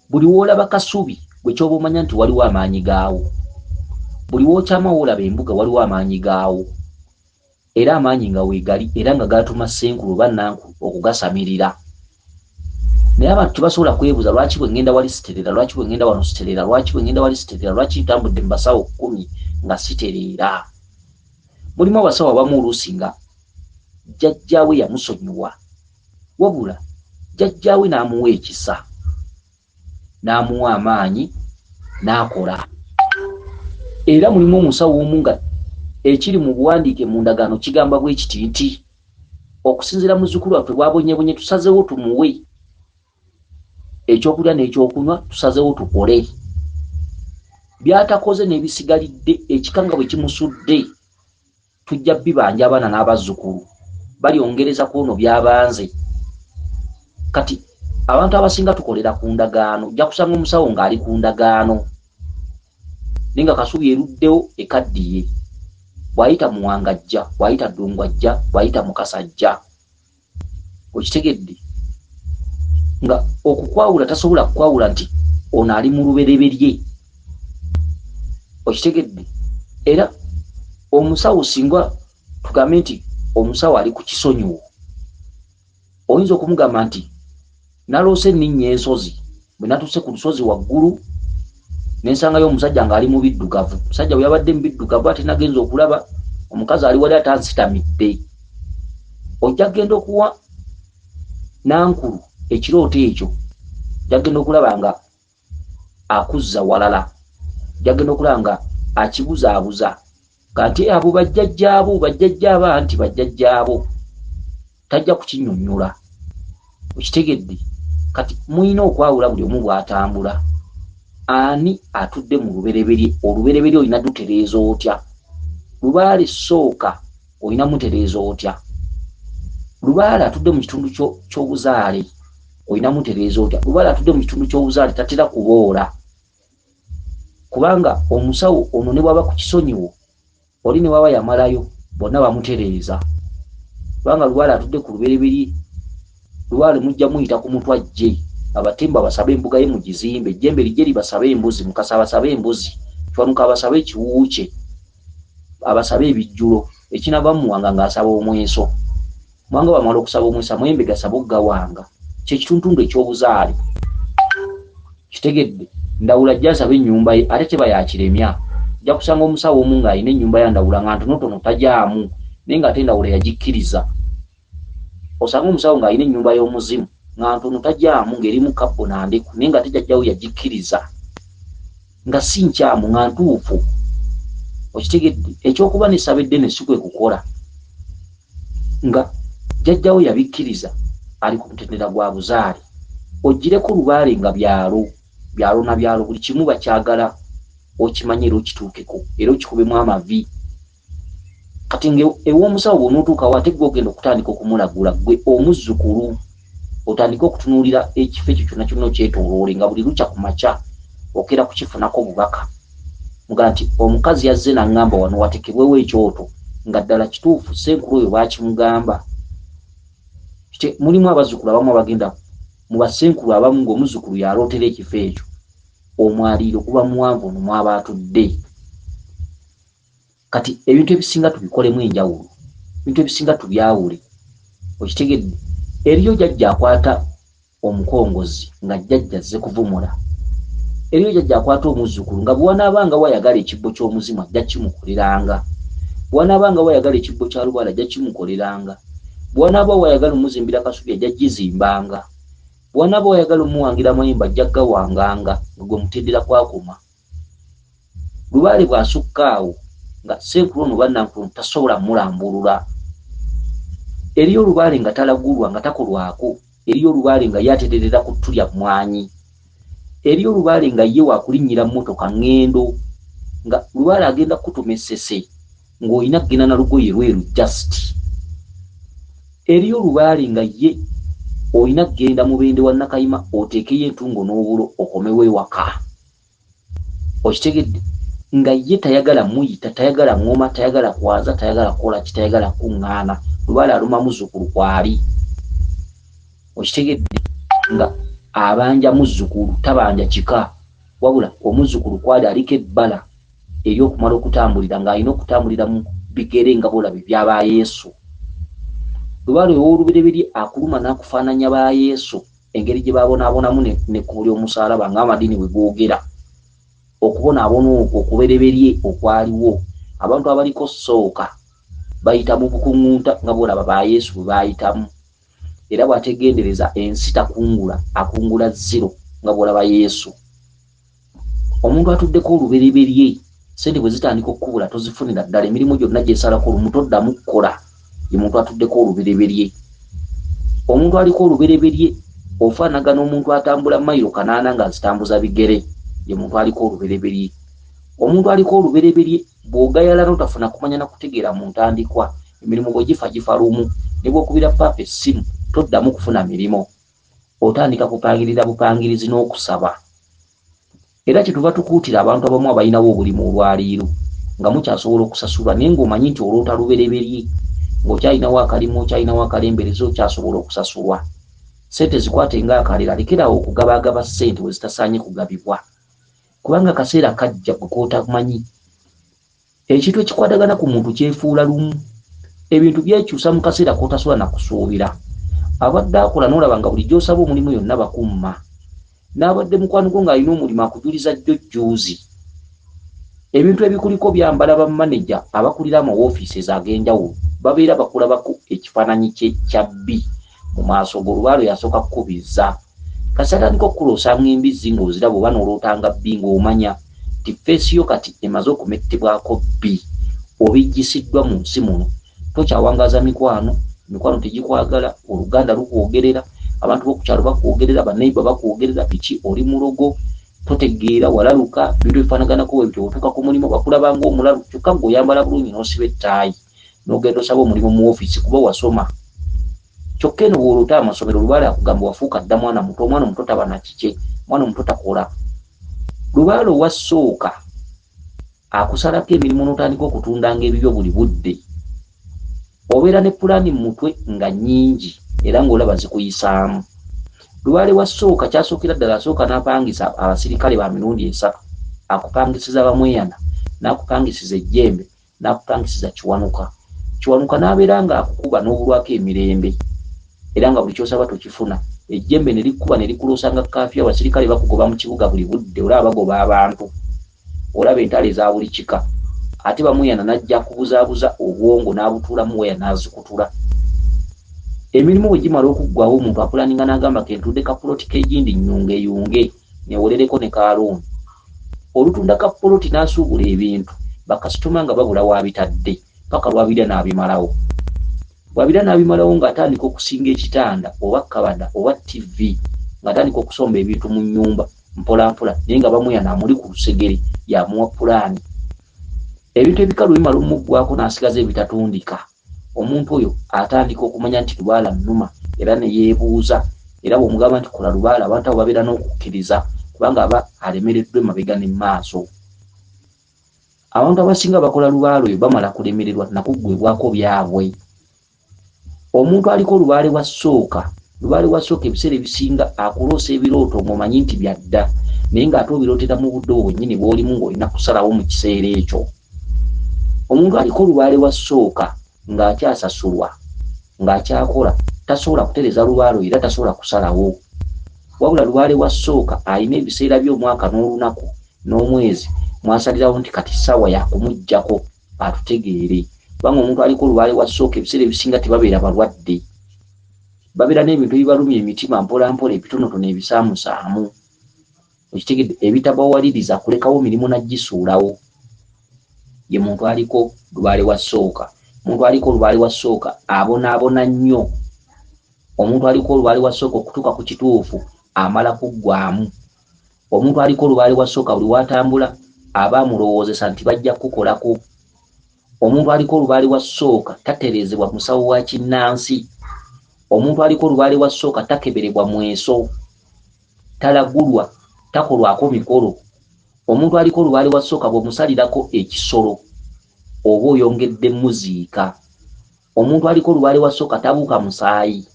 Buli woolaba kasubi bwe kyoba omanya nti waliwo amaanyi gaawo. Buli wookyama woolaba embuga waliwo amaanyi gaawo era amaanyi nga weegali era nga gaatuma Ssenkulu oba Nankulu okugasamirira. Naye abantu tebasobola kwebuuza lwaki bwe ngenda wali siterera, lwaki bwe ngenda wano siterera, lwaki bwe ngenda wali siterera, lwaki ntambudde mu basawo 10 nga sitereera. Mulimu abasawo abamu oluusi nga jjajjaawe yamusonyiwa wabula jjajjaawe n'amuwa ekisa n'amuwa amaanyi n'akola. Era mulimu omusawo omu nga ekiri mu buwandiike mu ndagaano kigamba bwe kiti nti okusinziira muzzukulu waffe bwabonyebonye tusazeewo tumuwe ekyokulya n'ekyokunywa tusazeewo tukole. Byatakoze n'ebisigalidde ekika nga bwe kimusudde tujja bibanja abaana n'abazzukulu balyongereza ku ono byabanze. Kati abantu abasinga tukolera ku ndagaano ojja kusanga omusawo ng'ali ku ndagaano naye nga kasubi eruddewo ekaddiye. Bw'ayita muwangajja, bw'ayita ddungwajja, bw'ayita mukasajja. Okitegedde nga okukwawula tasobola kukwawula nti ono ali mu lubereberye. Okitegedde era omusawo singa tugambe nti omusawo ali ku kisonyiwo oyinza okumugamba nti naloose nninnya ensozi bwe natuuse ku lusozi waggulu nensangayo omusajja ng'ali mu biddugavu. Omusajja bwe yabadde mu biddugavu ate nagenza okulaba omukazi ali wali atansitamidde. Ojja kgenda okuwa Nankulu ekirooto ekyo, ojja kgenda okulaba nga akuzza walala, ojja kgenda okulaba nga akibuzaabuza kanti abo bajjajjaabo bajjajjaaba nti bajjajjaabo tajja kukinnyonnyola. Okitegedde kati muyina okwawula buli omu bw'atambula. Ani atudde mu lubereberye? Olubereberye olina dutereeza otya? Lubaale sooka olina mutereeza otya? Lubaale atudde mu kitundu ky'obuzaale olina mutereeza otya? Lubaale atudde mu kitundu ky'obuzaale tatera kuboola kubanga omusawo ono ne bwaba ku kisonyiwo oli ne bwaba yamalayo bonna bamutereeza kubanga lubaale atudde ku lubereberye. Lubaale mujja muyita ku mutwajje abatimba basabe embuga ye mu gizimbe, ejjembe lijje libasabe embuzi, Mukasa abasabe embuzi, Kiwanuka abasabe ekiwuuce, abasabe ebijjulo, ekinava muwanga ng'asaba omweso. Mwanga bamala okusaba omweso amuyembe gasaba okugawanga. Kyekituntundu eky'obuzaale. Kitegedde Ndawula ajja asaba ennyumba ye ate teba yakiremya. Ojja kusanga omusawo omu ng'alina ennyumba ya Ndawula nga ntonotono tajaamu naye ng'ate Ndawula yagikkiriza. Osanga omusawo ng'alina ennyumba y'omuzimu nga ntono tajaamu ng'eri mu kabbo nandeku naye ng'ate jjajjawe yagikkiriza. nga si nkyamu nga ntuufu. Okitegedde ekyokuba nesabedde nesikwe kukola nga jjajjawo yabikkiriza ali ku mutendera gwa buzaale. Ogireko lubaale nga byalo na byalo buli kimu bakyagala okimanye era okituukeko era okikubemu amavi. Kati ew'omusawo bw'onootuukawo ate gwe ogenda okutandika okumulagula gwe omuzzukulu, otandika okutunuulira ekifo ekyo kyonna kyonna okyetooloole nga buli lukya ku makya okera kukifunako bubaka nga nti omukazi yazze n'aŋŋamba wano watekebwewo ekyoto nga ddala kituufu senkulu oyo baakimugamba. Mulimu abazzukulu abamu abagenda mu basenkulu abamu ng'omuzzukulu yalootera ekifo ekyo omwaliiro kuba muwanvu ono mwaba atudde. Kati ebintu ebisinga tubikolemu enjawulo, ebintu ebisinga tubyawule. Okitegedde eriyo jjajja akwata omukongozi nga jjajja azze kuvumula, eriyo jjajja akwata omuzzukulu nga bw'anaabanga wayagala ekibbo ky'omuzimu ajja kimukoleranga, bw'anaabanga wayagala ekibbo kya lubaala ajja kimukoleranga, bw'anaaba wayagala omuzimbira kasubi ajja gizimbanga, bw'anaaba wayagala omuwangira mayimba ajja gawanganga nga gwe mutendera kwakoma. Lubaale bw'asukka awo nga senkulu ono bannankulu tasobola mulambulula. Eriyo olubaale nga talagulwa nga takolwako, eriyo olubaale nga yatererera ku tulya mwanyi, eriyo olubaale nga ye wakulinnyira mmotoka ŋŋendo, nga lubaale agenda kutuma essese ng'olina kugenda na lugoye lweru just. Eriyo olubaale nga ye olina kugenda mu bende wa Nakayima oteekeyo entungo n'obulo okomewo ewaka. Okitegedde nga ye tayagala muyita, tayagala ngoma, tayagala kwaza, tayagala kukola ki, tayagala kuŋŋaana. Lubaale aluma muzzukulu kwali. Okitegedde nga abanja muzzukulu tabanja kika, wabula omuzzukulu kwali aliko ebbala ery'okumala okutambulira ng'alina okutambulira mu bigere nga bw'olaba ebya Yesu. Lubaale ow'olubereberye akuluma n'akufaananya ba Yesu, engeri gye babonaabonamu n'ekkubo ly'omusaalaba ng'amadiini bwe googera. Okubonaabona okwo okubereberye okwaliwo abantu abaliko sooka bayita mu bukuŋŋunta nga bw'olaba ba Yesu bwe baayitamu. Era bw'ategendereza ensi takungula, akungula zero nga bw'olaba Yesu. Omuntu atuddeko olubereberye, sente bwe zitandika okukubula tozifunira ddala, emirimu gyonna gyesalako olumu toddamu kukola, ye muntu atuddeko olubereberye. Omuntu aliko olubereberye ofaanagana omuntu atambula mayiro 8 ng'azitambuza bigere, ye muntu aliko olubereberye. Omuntu aliko olubereberye bw'ogayala n'otafuna kumanya na kutegeera mu ntandikwa, emirimu bwe gifa lumu, ne bw'okubira papa essimu toddamu kufuna mirimo, otandika kupangirira bupangirizi n'okusaba. Era kyetuva tukuutira abantu abamu abalinawo obulimu olwaliiro nga mukyasobola okusasulwa naye ng'omanyi nti olwota lubereberye ng'okyalinawo akalimu, okyalinawo akalemberezi, okyasobola okusasulwa. Sente zikwate ng'akalera, lekerawo okugabaagaba ssente we zitasaanye kugabibwa, kubanga akaseera kajja gwe kootamanyi. Ekintu ekikwatagana ku muntu kyefuula lumu, ebintu byekyusa mu kaseera kootasobola na kusuubira. Abadde akola n'olaba nga bulijjo osaba omulimu yonna bakumma, n'abadde mukwano gwo ng'alina omulimu akujuliza jjojjuuzi. Ebintu ebikuliko byambala bamaneja abakulira mu woofiisi ag'enjawulo babeera bakulabako ekifaananyi kya bbi mu maaso go. Lubaale yasooka kukubiriza kasi atandika okukulosanga embizzi ng'oziraba oba n'olootanga bbi ng'omanya ti feesi yo kati emaze okumettebwako bbi, obijjisiddwa mu nsi muno. Tokyawangaaza mikwano tegikwagala, oluganda lukwogerera, abantu b'okukyalo bakwogerera, banneiba bakwogerera, biki oli mulogo, totegeera walaluka, bintu bifaanaganako ebyo. Otuuka ku mulimu bakulaba ng'omulalu, kyokka ng'oyambala bulungi n'osiba ettaayi n'ogenda osaba omulimu mu woofiisi kuba wasoma. Kyokka eno bw'olota amasomero, Lubaale akugamba wafuuka dda mwana muto. Omwana omuto taba na kike, mwana omuto takola. Lubaale owasooka akusalako emirimu n'otandika okutundanga ebibyo buli budde. Obeera ne pulaani mu mutwe nga nnyingi era ng'olaba zikuyisaamu. Lubaale wasooka kyasookera ddala asooka n'apangisa abasirikale ba mirundi 3, akupangisiza bamweyana, n'akupangisiza ejjembe, n'akupangisiza kiwanuka. Kiwanuka n'abeera ng'akukuba n'obulwako emirembe era nga buli kyosaba tokifuna. Ejjembe ne likuba ne likulosanga kaafiya, abasirikale bakugoba mu kibuga buli budde, olaba bagoba abantu, olaba entale eza buli kika. Ate bamweyana n'ajja kubuzaabuza obwongo n'abutuulamu weya n'azikutula. Emirimu bwe gimala okuggwawo omuntu apulaninga n'agamba kentudde kapuloti k'egindi nnyungeyunge newolereko ne kalooni. olutunda ka poloti n'asuubula ebintu bakasitoma nga babula wabitadde paka lwabira n'abimalawo. Bwabira n'abimalawo ng'atandika okusinga ekitanda oba kabada oba TV ng'atandika okusomba ebintu mu nnyumba mpola mpola naye nga bamuyana amuli ku lusegere yamuwa pulaani. Ebintu ebikalu bimala omuggwako n'asigaza ebitatundika. Omuntu oyo atandika okumanya nti lubaala nnuma era ne yeebuuza, era bw'omugamba nti kola lubaala abantu abo babeera n'okukkiriza kubanga aba alemereddwa emabega ne maaso. Abantu abasinga bakola lubaala oyo bamala kulemererwa nakuggwebwako byabwe. Omuntu aliko lubaale wa ssooka ebiseera ebisinga akuloosa ebirooto ng'omanyi nti byadda naye ng'ate obirootera mu budde obwo bwennyini bw'olimu ng'olina kusalawo mu kiseera ekyo. Omuntu aliko lubaale wa ssooka ng'akyasasulwa ng'akyakola tasobola kutereza lubaale era tasobola kusalawo. Wabula lubaale wa ssooka alina ebiseera by'omwaka n'olunaku n'omwezi mwasalirawo nti kati ssaawa yakumuggyako atutegeere. Kubanga omuntu aliko lubaale wa ssooka ebiseera ebisinga tebabeera balwadde, babeera n'ebintu ebibalumya emitima mpola mpola ebitonotono ebisaamusaamu. Okitegedde ebitabawaliriza kulekawo mirimu nagisuulawo. Ye muntu aliko lubaale wa ssooka. Omuntu aliko lubaale wa ssooka abonaabona nnyo. Omuntu aliko lubaale wa ssooka okutuuka ku kituufu amala kuggwaamu. Omuntu aliko lubaale wa ssooka buli watambula aba amulowoozesa nti bajja kukolako. Omuntu aliko lubaale wa ssooka tatereezebwa musawo wa kinnansi. Omuntu aliko lubaale wa ssooka takeberebwa mweso, talagulwa, takolwako mikolo. Omuntu aliko lubaale wa ssooka bw'omusalirako ekisolo oba oyongedde muziika. Omuntu aliko lubaale wa ssooka tabuuka musaayi.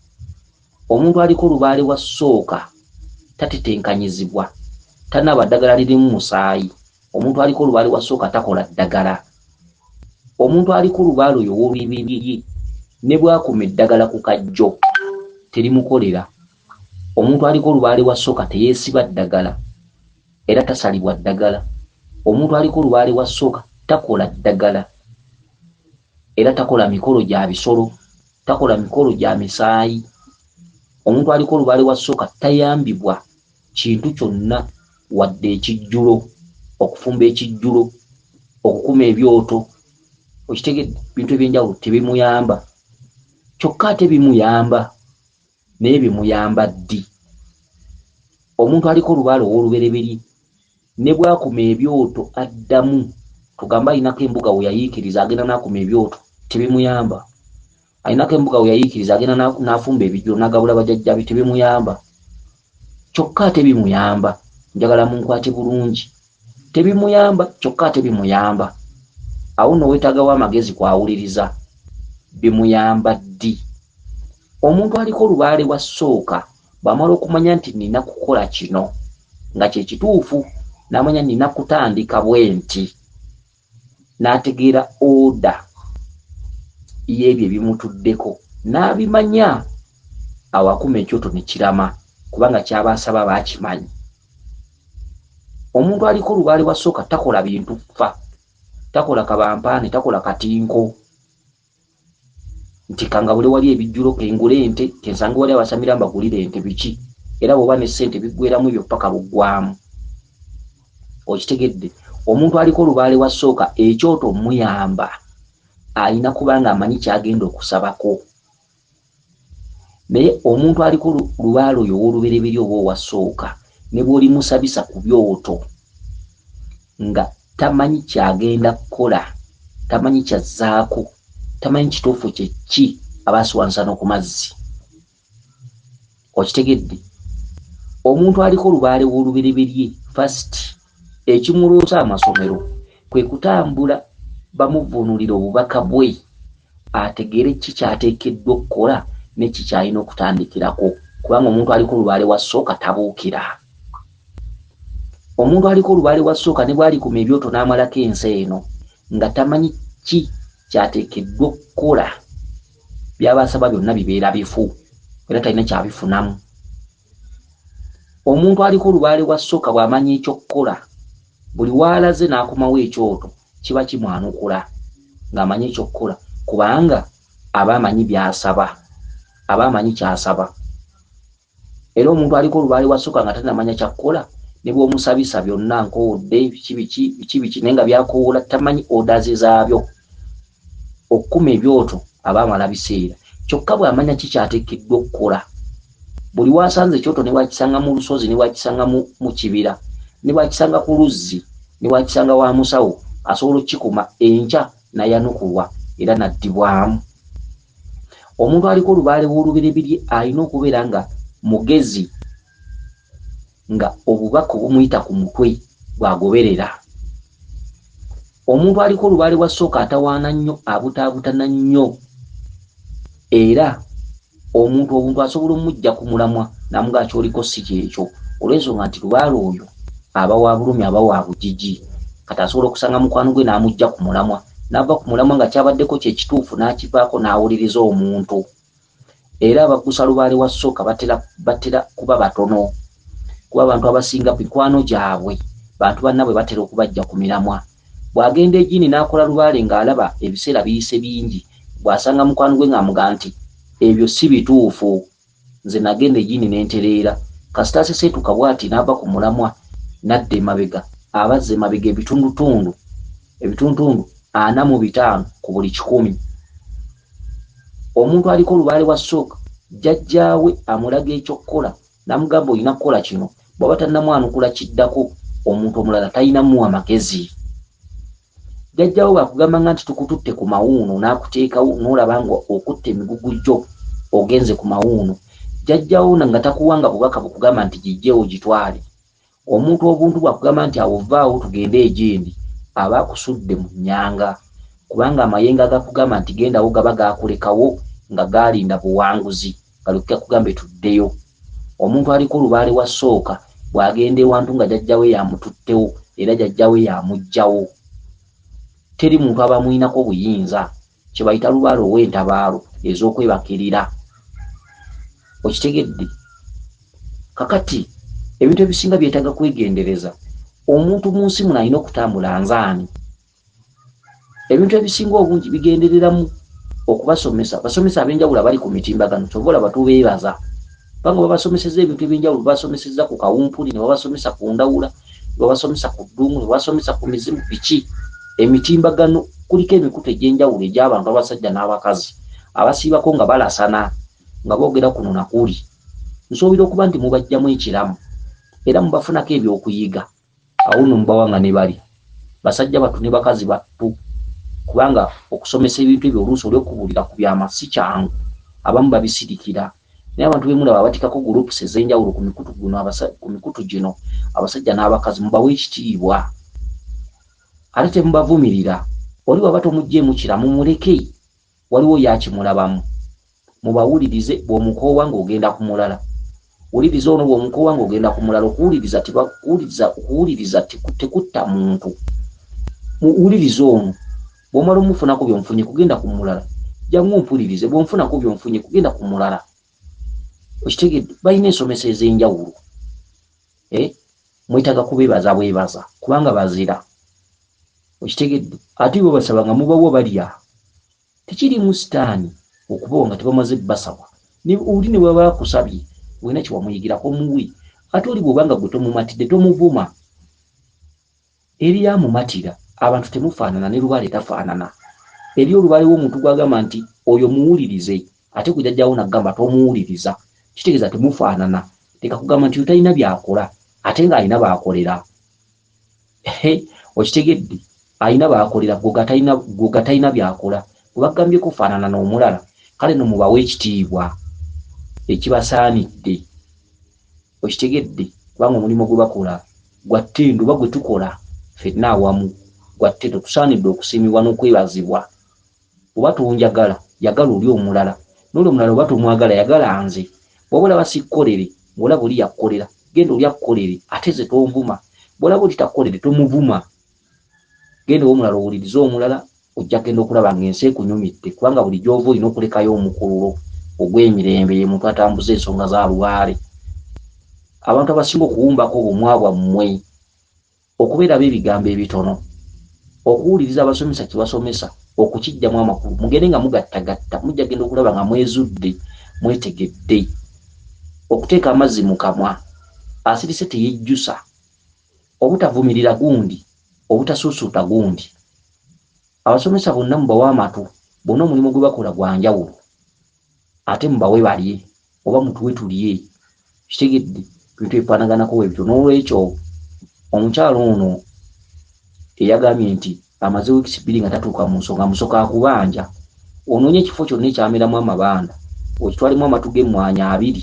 Omuntu aliko lubaale wa ssooka tatetenkanyizibwa, tanaba ddagala lirimu musaayi. Omuntu aliko lubaale wa ssooka takola ddagala. Omuntu aliko lubaale oyo w'olwibiriri ne bwakuma eddagala ku kajjo terimukolera. Omuntu aliko lubaale wa ssooka teyeesiba ddagala era tasalibwa ddagala. Omuntu aliko lubaale wa ssooka takola ddagala era takola mikolo gya bisolo, takola mikolo gya misaayi. Omuntu aliko lubaale wa ssooka tayambibwa kintu kyonna wadde ekijjulo, okufumba ekijjulo, okukuma ebyoto. Okitegedde bintu ebyenjawulo tebimuyamba. Kyokka ate bimuyamba naye bimuyamba ddi. Omuntu aliko lubaale ow'olubereberye ne bwakuma ebyoto addamu, tugamba alinako embuga we yayiikiriza agenda n'akuma ebyoto, tebimuyamba. Alinako embuga we yayiikiriza agenda n'afumba ebijjulo n'agabula bajjajjabe, tebimuyamba. Kyokka ate bimuyamba. Njagala munkwate bulungi. Tebimuyamba kyokka ate bimuyamba. Awo nno weetaagawo amagezi kwawuliriza. Bimuyamba ddi. Omuntu aliko lubaale wa ssooka bw'amala okumanya nti nina kukola kino nga kye kituufu, n'amanya nina kutandika bwe nti, n'ategeera oda y'ebyo ebimutuddeko n'abimanya, awakuma ekyoto ne kirama kubanga ky'abaasaba baakimanyi. Omuntu aliko lubaale wa ssooka takola bintu ffa, takola kabampaane, takola katinko nti kanga buli wali ebijjulo kengule ente, kensange wali abasamira mbagulire ente biki, era bw'oba ne ssente biggweramu ebyo paka luggwamu. Okitegedde. Omuntu aliko lubaale wa ssooka ekyoto muyamba, alina kubanga amanyi kyagenda okusabako. Naye omuntu aliko lubaale oyo ow'olubereberye oba owa ssooka ne bw'olimusabisa ku byoto nga tamanyi kyagenda kukola, tamanyi kyazzaako, tamanyi kituufu kye ki, aba asiwansana ku mazzi. Okitegedde. Omuntu aliko lubaale w'olubereberye first ekimuloosa amasomero kwe kutambula bamuvuunulira obubaka bwe ategeere ki ky'ateekeddwa okukola ne ki ky'alina okutandikirako, kubanga omuntu aliko lubaale wa ssooka tabuukira. Omuntu aliko lubaale wa ssooka ne bw'alikuma ebyoto n'amalako ensi eno nga tamanyi ki ky'ateekeddwa okukola, by'abasaba byonna bibeera bifu era talina kyabifunamu. Omuntu aliko lubaale wa ssooka bw'amanya eky'okukola, buli w'alaze n'akomawo ekyoto kiba kimwanukula ng'amanyi eky'okukola kubanga aba amanyi by'asaba, aba amanyi ky'asaba. Era omuntu aliko lubaale wa ssooka nga tanamanya ky'akukola ne bw'omusabisa byonna nkoodde biki nenga byakoola tamanyi odaze zaabyo okukuma ebyoto abaamala biseera kyokka bw'amanya kikyateekeddwa okukola buli wasanze ekyoto ne wakisanga mu lusozi ne wakisanga mu kibira ne wakisanga ku luzzi ne wakisanga wa musawo asobola okikuma enkya nayanukulwa era naddibwamu. Omuntu aliko olubaale w'olubereberye alina okubeera nga mugezi nga obubaka obumuyita ku mutwe bwagoberera. Omuntu aliko olubaale bwa ssooka atawaana nnyo abutaabutana nnyo era obuntu asobola omujja ku mulamwa namugaa kyoliko si kyekyo olw'ensonga nti lubaale oyo aba wa bulumi aba wa bugigi kati asobola okusanga mukwano gwe n'amujja ku mulamwa n'ava ku mulamwa nga kyabaddeko kyekituufu n'akivaako n'awuliriza omuntu. Era abaggusa lubaale wa ssooka batera kuba batono kuba abantu abasinga mikwano gyabwe bantu bannabwe batera okubajja ku miramwa. Bw'agenda ejjini n'akola lubaale ng'alaba ebiseera biyise bingi bw'asanga mukwano gwe ng'amugaa nti ebyo si bituufu nze nagenda ejjini n'entereera kasita aseseetuka bw'ati n'ava ku mulamwa n'adda emabega abazza emabega ebitundutundu 45 ku buli 100. Omuntu aliko olubaale wa ssooka jjajjaawe amulaga ekyokkola n'amugamba olina kukola kino bw'aba tannamwanukula kiddako omuntu omulala talinamuwa magezi. Jjajjaawe bw'akugamba nga nti tukututte ku mawuuno n'akuteekawo n'olaba nga okutta emigugujjo ogenze ku mawuuno jjajjaawe nga takuwanga bubaka bukugamba nti gijjeewo gitwale. Omuntu obuntu bw'akugamba nti awovaawo tugende ejendi aba akusudde mu nnyanga kubanga amayengo agakugamba nti gendawo gaba gakulekawo nga galinda buwanguzi galukka kugambe tuddeyo. Omuntu aliko olubaale wa ssooka bw'agenda ewantu nga jjajjaawe yamututtewo era jjajjaawe yamuggyawo teri muntu aba muyinako buyinza kye bayita lubaale ow'entabaalo ez'okwebakirira. Okitegedde kakati ebintu ebisinga byetaaga kwegendereza. Omuntu mu nsi muno alina okutambula nzaani. Ebintu ebisinga obungi bigendereramu okubasomesa basomesa ab'enjawulo abali ku mitimbagano kyova olaba tubeebaza kubanga babasomeseza ebintu eby'enjawulo babasomeseza ku kawumpuli ne babasomesa ku ndawula ne babasomesa ku ddungu ne babasomesa ku mizimu biki emitimbagano kuliko emikutu egy'enjawulo egy'abantu abasajja n'abakazi abasiibako nga balasana nga boogera kuno nakuli. Nsuubira okuba nti mubajjamu ekiramu era mubafunako ebyokuyiga awo nno mubawanga ne bali basajja battu ne bakazi battu kubanga okusomesa ebintu ebyo oluusi olw'okubuulira ku byama si kyangu abamu babisirikira naye abantu bemulaba batikako groups ez'enjawulo ku mikutu gino abasajja n'abakazi mubawe ekitiibwa ate temubavumirira. Oli waba tomugjeemu kiramu muleke waliwo yakimulabamu mubawulirize bw'omukoowa ng'ogenda ku mulala wuliriza ono bw'omukoowa ng'ogenda ku mulala okuwuliriza tekutta muntu muwuliriza ono bw'omala omufunako by'omufunye kugenda ku mulala jangu ompulirize bw'onfunako by'onfunye kugenda ku mulala. Okitegedde balina ensomesa ez'enjawulo mwetaaga kubeebaza bwebaza kubanga bazira. Okitegedde ate bo basaba nga mubawo balya tekirimu sitaani okubawo nga tebamaze basawa oli ne bwaba akusabye olina kiwamuyigirako muwi ate oli bw'obanga gwe tomumatidde tomuvuma. Eri amumatira abantu temufaanana ne lubaale tafaanana. Eri olubaale w'omuntu gwagamba nti oyo muwulirize ate gwe jjajjaawo nagamba tomuwuliriza kitegeeza temufaanana. Leka kugamba nti talina byakola ate ng'alina baakolera. Okitegedde alina baakolera gwe gatalina byakola bwe bagambye kufaanana n'omulala kale no mubawe ekitiibwa ekibasaanidde. Okitegedde kubanga omulimu gwe bakola gwa ttendo oba gwe tukola ffenna awamu gwa ttendo tusaanidde okusiimibwa n'okwebazibwa. Oba tonjagala yagala oli omulala n'oli omulala oba tomwagala yagala nze bw'olaba sikkolere bw'olaba oli yakkolera genda oli akkolere ate ze tonvuma bw'olaba oli takkolere tomuvuma genda omulala owulirize omulala ojja genda okulaba ng'ensi ekunyumidde kubanga buli gy'ova olina okulekayo omukululo ogw'emirembe ye muntu atambuza ensonga za lubaale. Abantu abasinga okuwumbako obumwa bwammwe okubeera b'ebigambo ebitono okuwuliriza abasomesa kibasomesa okukijjamu amakulu mugende nga mugattagatta mujja genda okulaba nga mwezudde mwetegedde okuteeka amazzi mu kamwa asirise teyejjusa obutavumirira gundi, obutasuusuuta gundi. Abasomesa bonna mubawa amatu, bonna omulimu gwe bakola gwa njawulo. Ate mubawe balye oba mutuwe tulye. Kitegedde bintu ebifaanaganako bwebityo. N'olwekyo omukyalo ono eyagambye nti amaze wiikisi 2 nga tatuuka mu nsonga, musoka akubanja onoonye ekifo kyonna ekyameramu amabanda okitwalemu amatu g'emmwanyi 2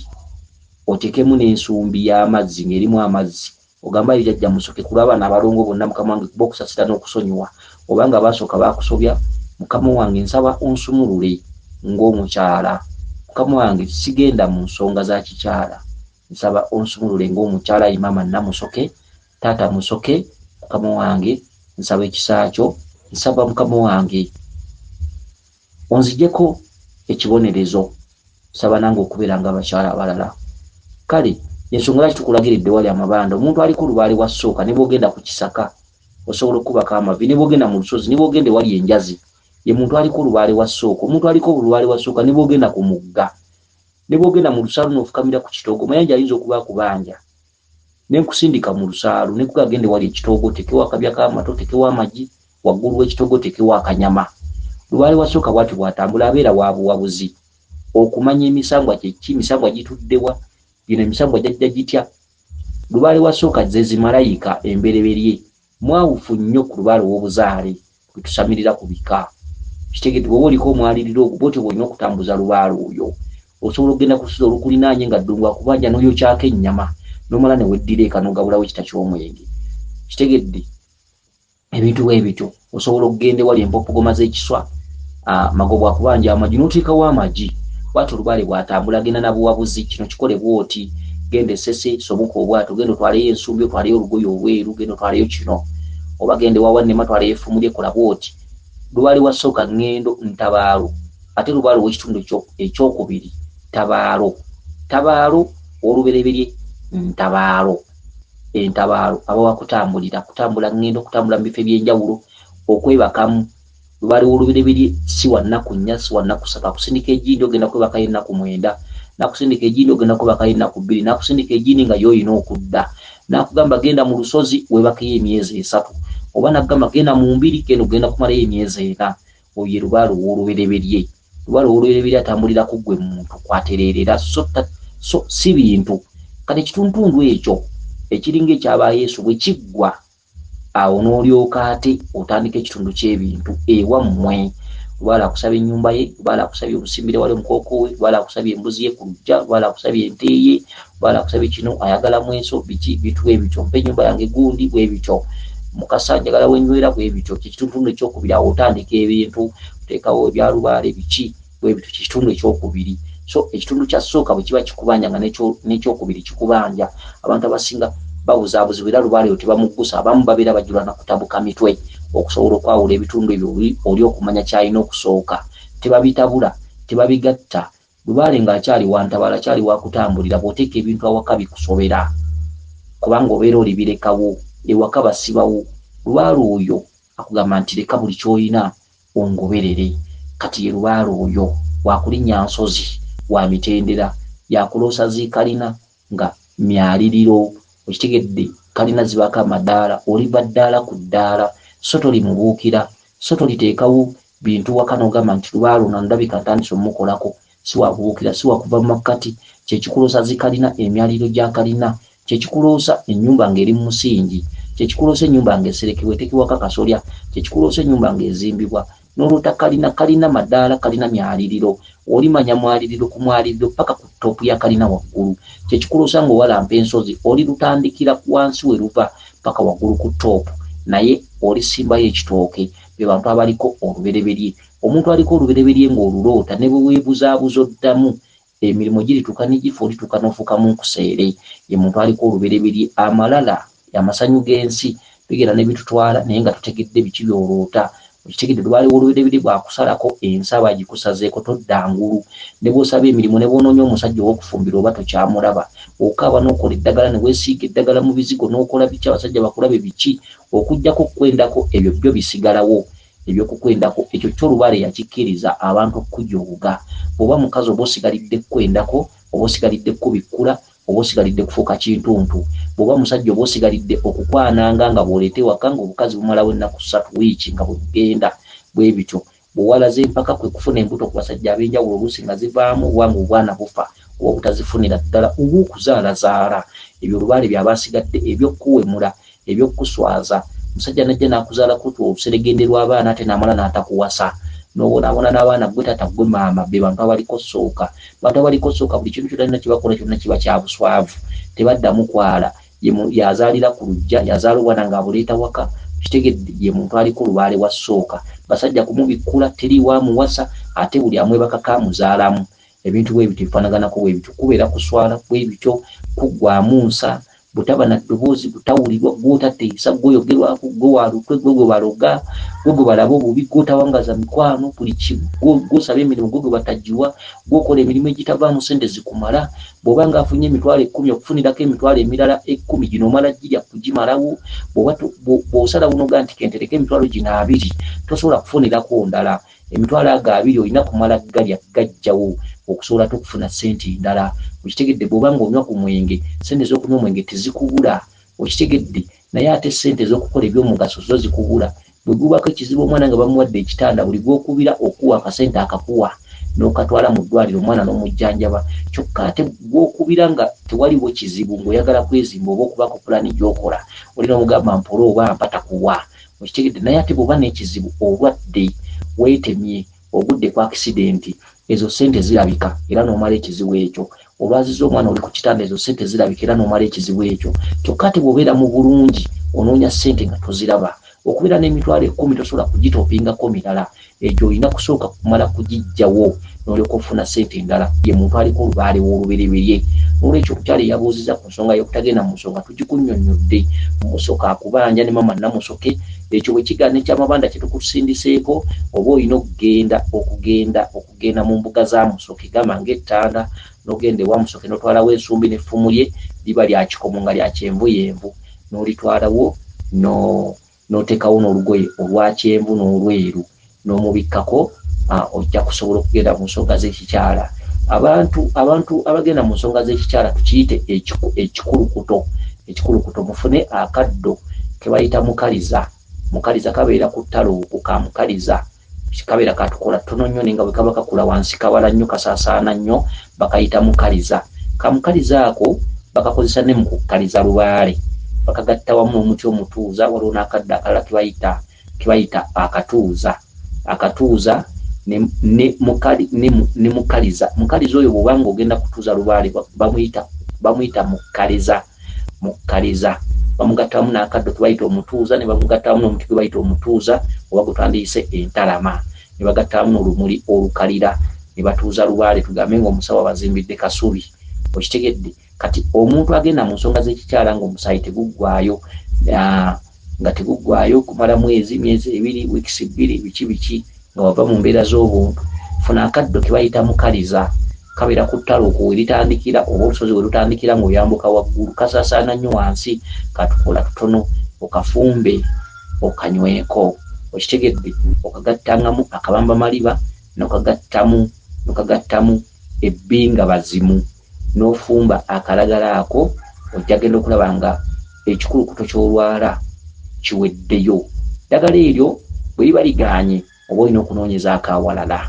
otekemu n'ensumbi y'amazzi ng'erimu amazzi ogamba lijajja musoke kula abaana abalongo bonna mukama wange kuba okusasira n'okusonyiwa obanga basooka bakusobya mukama wange nsaba onsumulule ng'omukyala. Mukama wange sigenda mu nsonga za kikyala, nsaba onsumulule ng'omukyala ye mama Namusoke, taata Musoke. Mukama wange nsaba ekisa kyo, nsaba mukama wange onzijeko ekibonerezo, nsaba nange okubeera nga abakyala abalala. Kale ensonga lwaki tukulagiridde wali amabanda, omuntu ali ku lubaale wa ssooka ne bw'ogenda ku kisaka osobola okubaka amavi, ne bw'ogenda mu lusozi, ne bw'ogenda wali enjazi, ye muntu ali ku lubaale wa ssooka. Omuntu ali ku lubaale wa ssooka ne bw'ogenda ku mugga, ne bw'ogenda mu lusaalu n'ofukamira ku kitoogo, mayanja ayinza okuba akubanja nenkusindika mu lusaalu ne kugagende wali ekitoogo, tekewa akabya k'amato, tekewa amagi, waggulu w'ekitoogo tekewa akanyama. Lubaale wa ssooka bw'ati bw'atambula abeera wa buwabuzi okumanya emisangwa kyeki, emisangwa gituddewa, bino emisangwa jajja gitya. Lubaale wa ssooka zezi malayika embereberye, mwawufu nnyo ku lubaale w'obuzaale kwe tusamirira ku bika. Kitegedde bw'oba oliko omwaliriro ogwo bw'otyo bw'olina okutambuza lubaale oyo. Osobola okugenda ku lusozi olukulinaanye nga ddungu akubanja n'oyokyako ennyama n'omala ne weddira eka n'ogabulawo ekita ky'omwenge. Kitegedde ebintu bw'ebityo. Osobola okugenda wali empopogoma z'ekiswa, magobo akubanja amagi n'oteekawo amagi. Bw'atyo olubaale bw'atambula agenda na buwabuzi. Kino kikole bw'oti, genda essese somuka obwato, genda otwaleyo ensumbi, otwaleyo olugoye olweru, genda otwaleyo kino, oba genda ewa wannema twaleyo effumu lye, kola bw'oti. Lubaale wa ssooka ŋŋendo ntabaalo, ate lubaale ow'ekitundu ekyokubiri tabaalo. Tabaalo olubereberye ntabaalo. Entabaalo abawa kutambulira, kutambula ŋŋendo, kutambula mu bifo eby'enjawulo, okwebakamu. Lubaale w'olubereberye si wa nnaku 4, si wa nnaku 3. Akusindika egindi ogenda kwebakayo ennaku 9, nakusindika egindi ogenda kwebakayo ennaku 2, nakusindika egindi nga y'olina okudda. Nakugamba genda mu lusozi webakayo emyezi 3, oba nakugamba genda mu mbiri genda ogenda kumalayo emyezi 4. Oyo ye lubaale w'olubereberye. Lubaale w'olubereberye atambulira ku ggwe muntu kwatereerera so si bintu. Kati ekituntundu ekyo ekiringa ekyaba Yesu bwe kiggwa, awo n'olyoka ate otandika ekitundu ky'ebintu ewammwe. Lubaale akusabye ennyumba ye, lubaale akusabye obusimbire wali omukooko we, lubaale akusabye embuzi ye ku luggya, lubaale akusabye ente ye, lubaale akusabye kino, ayagalamu enso, biki bintu bw'ebityo. Mpa ennyumba yange gundi bw'ebityo, mukasa njagala wenywera bw'ebityo. Kyekitundu ekyokubiri, awo otandika ebintu, oteekawo ebya lubaale biki bw'ebityo. Kyekitundu ekyokubiri. So ekitundu kya ssooka bwe kiba kikubanja nga n'ekyokubiri kikubanja, abantu abasinga babuzaabuzibwa era lubaale tebamuggusa. Abamu babeera bajjula na kutabuka mitwe okusobola okwawula ebitundu ebyo oli okumanya kyalina okusooka. Tebabitabula, tebabigatta. Lubaale ng'akyali wa ntabaala, akyali wa kutambulira, bw'oteeka ebintu awaka bikusobera kubanga obeera olibirekawo ewaka basibawo. Lubaale oyo akugamba nti leka buli ky'olina ongoberere. Kati ye lubaale oyo wakulinnya nsozi, wa mitendera, yakuloosa ziikalina nga myaliriro. Okitegedde kalina zibaka amadaala, oliva ddaala ku ddaala, so tolimubuukira, so toliteekawo bintu waka n'ogamba nti lubaale ono ndabika ntandise omukolako. Si wakubuukira, si wakuva mu makkati. Kyekikuloosa zikalina, emyaliriro gya kalina, kyekikuloosa ennyumba ng'eri mu musingi, kyekikuloosa ennyumba ng'eserekebwa eteekebwako akasolya, kyekikuloosa ennyumba ng'ezimbibwa. N'olwota kalina madaala, kalina myaliriro. Olimanya mwaliriro ku mwaliriro paka ku ttopu ya kalina waggulu. Kyekikuloosa ng'owalampa ensozi, olirutandikira wansi we luva paka waggulu ku ttopu, naye olisimbayo ekitooke. Be bantu abaliko olubereberye. Omuntu aliko olubereberye ng'oluloota ne bwe weebuzaabuza oddamu, emirimu girituuka n'egifa, olituuka n'ofuukamu nkuseere. Ye muntu aliko olubereberye. Amalala amasanyu g'ensi bigera ne bitutwala naye nga tutegedde biki by'oloota. Okitegedde lubaale w'olubereberye bw'akusalako ensaba agikusazeeko todda ngulu. Ne bw'osaba emirimu, ne bw'onoonya omusajja ow'okufumbira oba tokyamulaba, okaaba n'okola eddagala, ne weesiiga eddagala mu bizigo n'okola biki abasajja bakulabe biki, okuggyako kwendako ebyo byo bisigalawo. Ebyokukwendako ekyo kyo lubaale yakikkiriza abantu okujooga. Oba mukazi oba osigalidde kwendako, oba osigalidde kubikkula, oba osigalidde kufuuka kintuntu bw'oba musajja oba osigalidde okukwananga nga bw'oleete waka nga obukazi bumalawo ennaku 3 wiiki nga bwegenda bwe bityo bw'owalaze empaka kwe kufuna embuto ku basajja ab'enjawulo oluusi nga zivaamu obwanga obwana bufa oba obutazifunira ddala oba okuzaalazaala ebyo olubaale byaba asigadde ebyokkuwemula ebyokkuswaza musajja najja n'akuzaala kutu oluseregende lw'abaana ate n'amala n'atakuwasa n'obonaabona n'abaana gwe tata gwe maama be bantu abaliko sooka buli kintu kyonna kibakola kyonna kiba kya buswavu tebaddamu kwala yazaalira ku lujja yazaala obwana ng'abuleeta waka kitegedde ye muntu aliko lubaale wa sooka basajja kumubikkula teri waamuwasa ate buli amwebaka kaamuzaalamu ebintu bwe bityo bifaanaganako bwe bityo kubeera kuswala bwe bityo kuggwamu nsa butaba na ddoboozi butawulirwa gw'otateesa gw'oyogerwako gw'owalutwe gwe baloga gwe balaba obubi gw'otawangaza mikwano buli gw'osaba emirimu gwe batagiwa gw'okola emirimu egitavaamu sente zikumala bw'oba ng'afunye emitwalo 10 okufunirako emitwalo emirala 10 gino omala girya kugimalawo bw'osalawo noga nti kentereka emitwalo gino 2 tosobola kufunirako ndala emitwalo ago 2 olina kumala galya gajjawo okusobola tukufuna sente ndala okitegedde bw'oba ng'onywa ku mwenge sente z'okunywa omwenge tezikubula okitegedde naye ate sente z'okukola ebyomugaso zo zikubula bwe gubako ekizibu omwana nga bamuwadde ekitanda buli gw'okubira okuwa akasente akakuwa n'okatwala mu ddwaliro omwana n'omujjanjaba kyokka ate gw'okubira nga tewaliwo kizibu ng'oyagala kwezimba oba okubako pulaani gy'okola olina omugamba mpola oba mpata kuwa okitegedde naye ate bw'oba n'ekizibu olwadde weetemye ogudde ku akisidenti ezo sente zirabika era n'omala ekizibu ekyo olwaziza omwana oli ku kitanda ezo sente zirabika era n'omala ekizibu ekyo kyokka ate bw'obeera mu bulungi onoonya sente nga toziraba okubeera n'emitwalo 10 tosobola kugitoopingako mirala egyo olina kusooka kumala kugijjawo n'olyoka ofuna sente endala ye muntu aliko olubaale w'olubereberye n'olwekyo omukyala eyabuuziza ku nsonga y'okutagenda mu nsonga tugikunnyonnyodde musoka akubanja ne mama namusoke ekyo bwe kigaana ekyamabanda kye tukusindiseeko oba olina okugenda mu mbuga za musoke gamba ng'ettanda n'ogenda ewa musoke n'otwalawo ensumbi n'effumu lye liba lya kikomo nga lya kyenvuyenvu n'olitwalawo n'oteekawo n'olugoye olwa kyenvu n'olweru n'omubikkako ojja kusobola okugenda mu nsonga z'ekikyala abantu abagenda mu nsonga z'ekikyala tukiyite ekikulukuto mufune akaddo ke bayita mukaliza kabeera ku ttalo ku kamukaliza kabeera katukola ttono nnyo naye nga bwe kaba kakula wansi kawala nnyo kasaasaana nnyo bakayita mukaliza kamukaliza ako bakakozesa ne mu kukaliza lubaale bakagatta wamu n'omuti omutuuza waliwo n'akadde akalala kebayita akatuuza ne mukaliza oyo bw'obanga ogenda kutuuza lubaale bamuyita mukaliza bamugattamu n'akaddo kebayita omutuuza ne bamugattamu n'omuti gwe bayita omutuuza oba gwe twandiyise entalama ne bagattamu n'olumuli olukalira ne batuuza lubaale tugambe ng'omusawo abazimbidde kasubi okitegedde kati omuntu agenda mu nsonga z'ekikyala ng'omusaayi teguggwayo nga teguggwayo kumala myezi 2 wiikisi 2 biki nga wava mu mbeera z'obuntu funa akaddo ke bayita mukaliza kabeera ku ttalo okwo weritandikira oba olusozi we lutandikira ng'oyambuka waggulu kasaasaana nnyo wansi katukola tutono okafumbe okanyweko okitegedde okagattangamu akabamba maliba n'okagattamu ebbinga bazimu n'ofumba akalagala ako ojja genda okulaba nga ekikulukuto ky'olwala kiweddeyo ddagala eryo bwe liba ligaanye oba olina okunoonyezaako awalala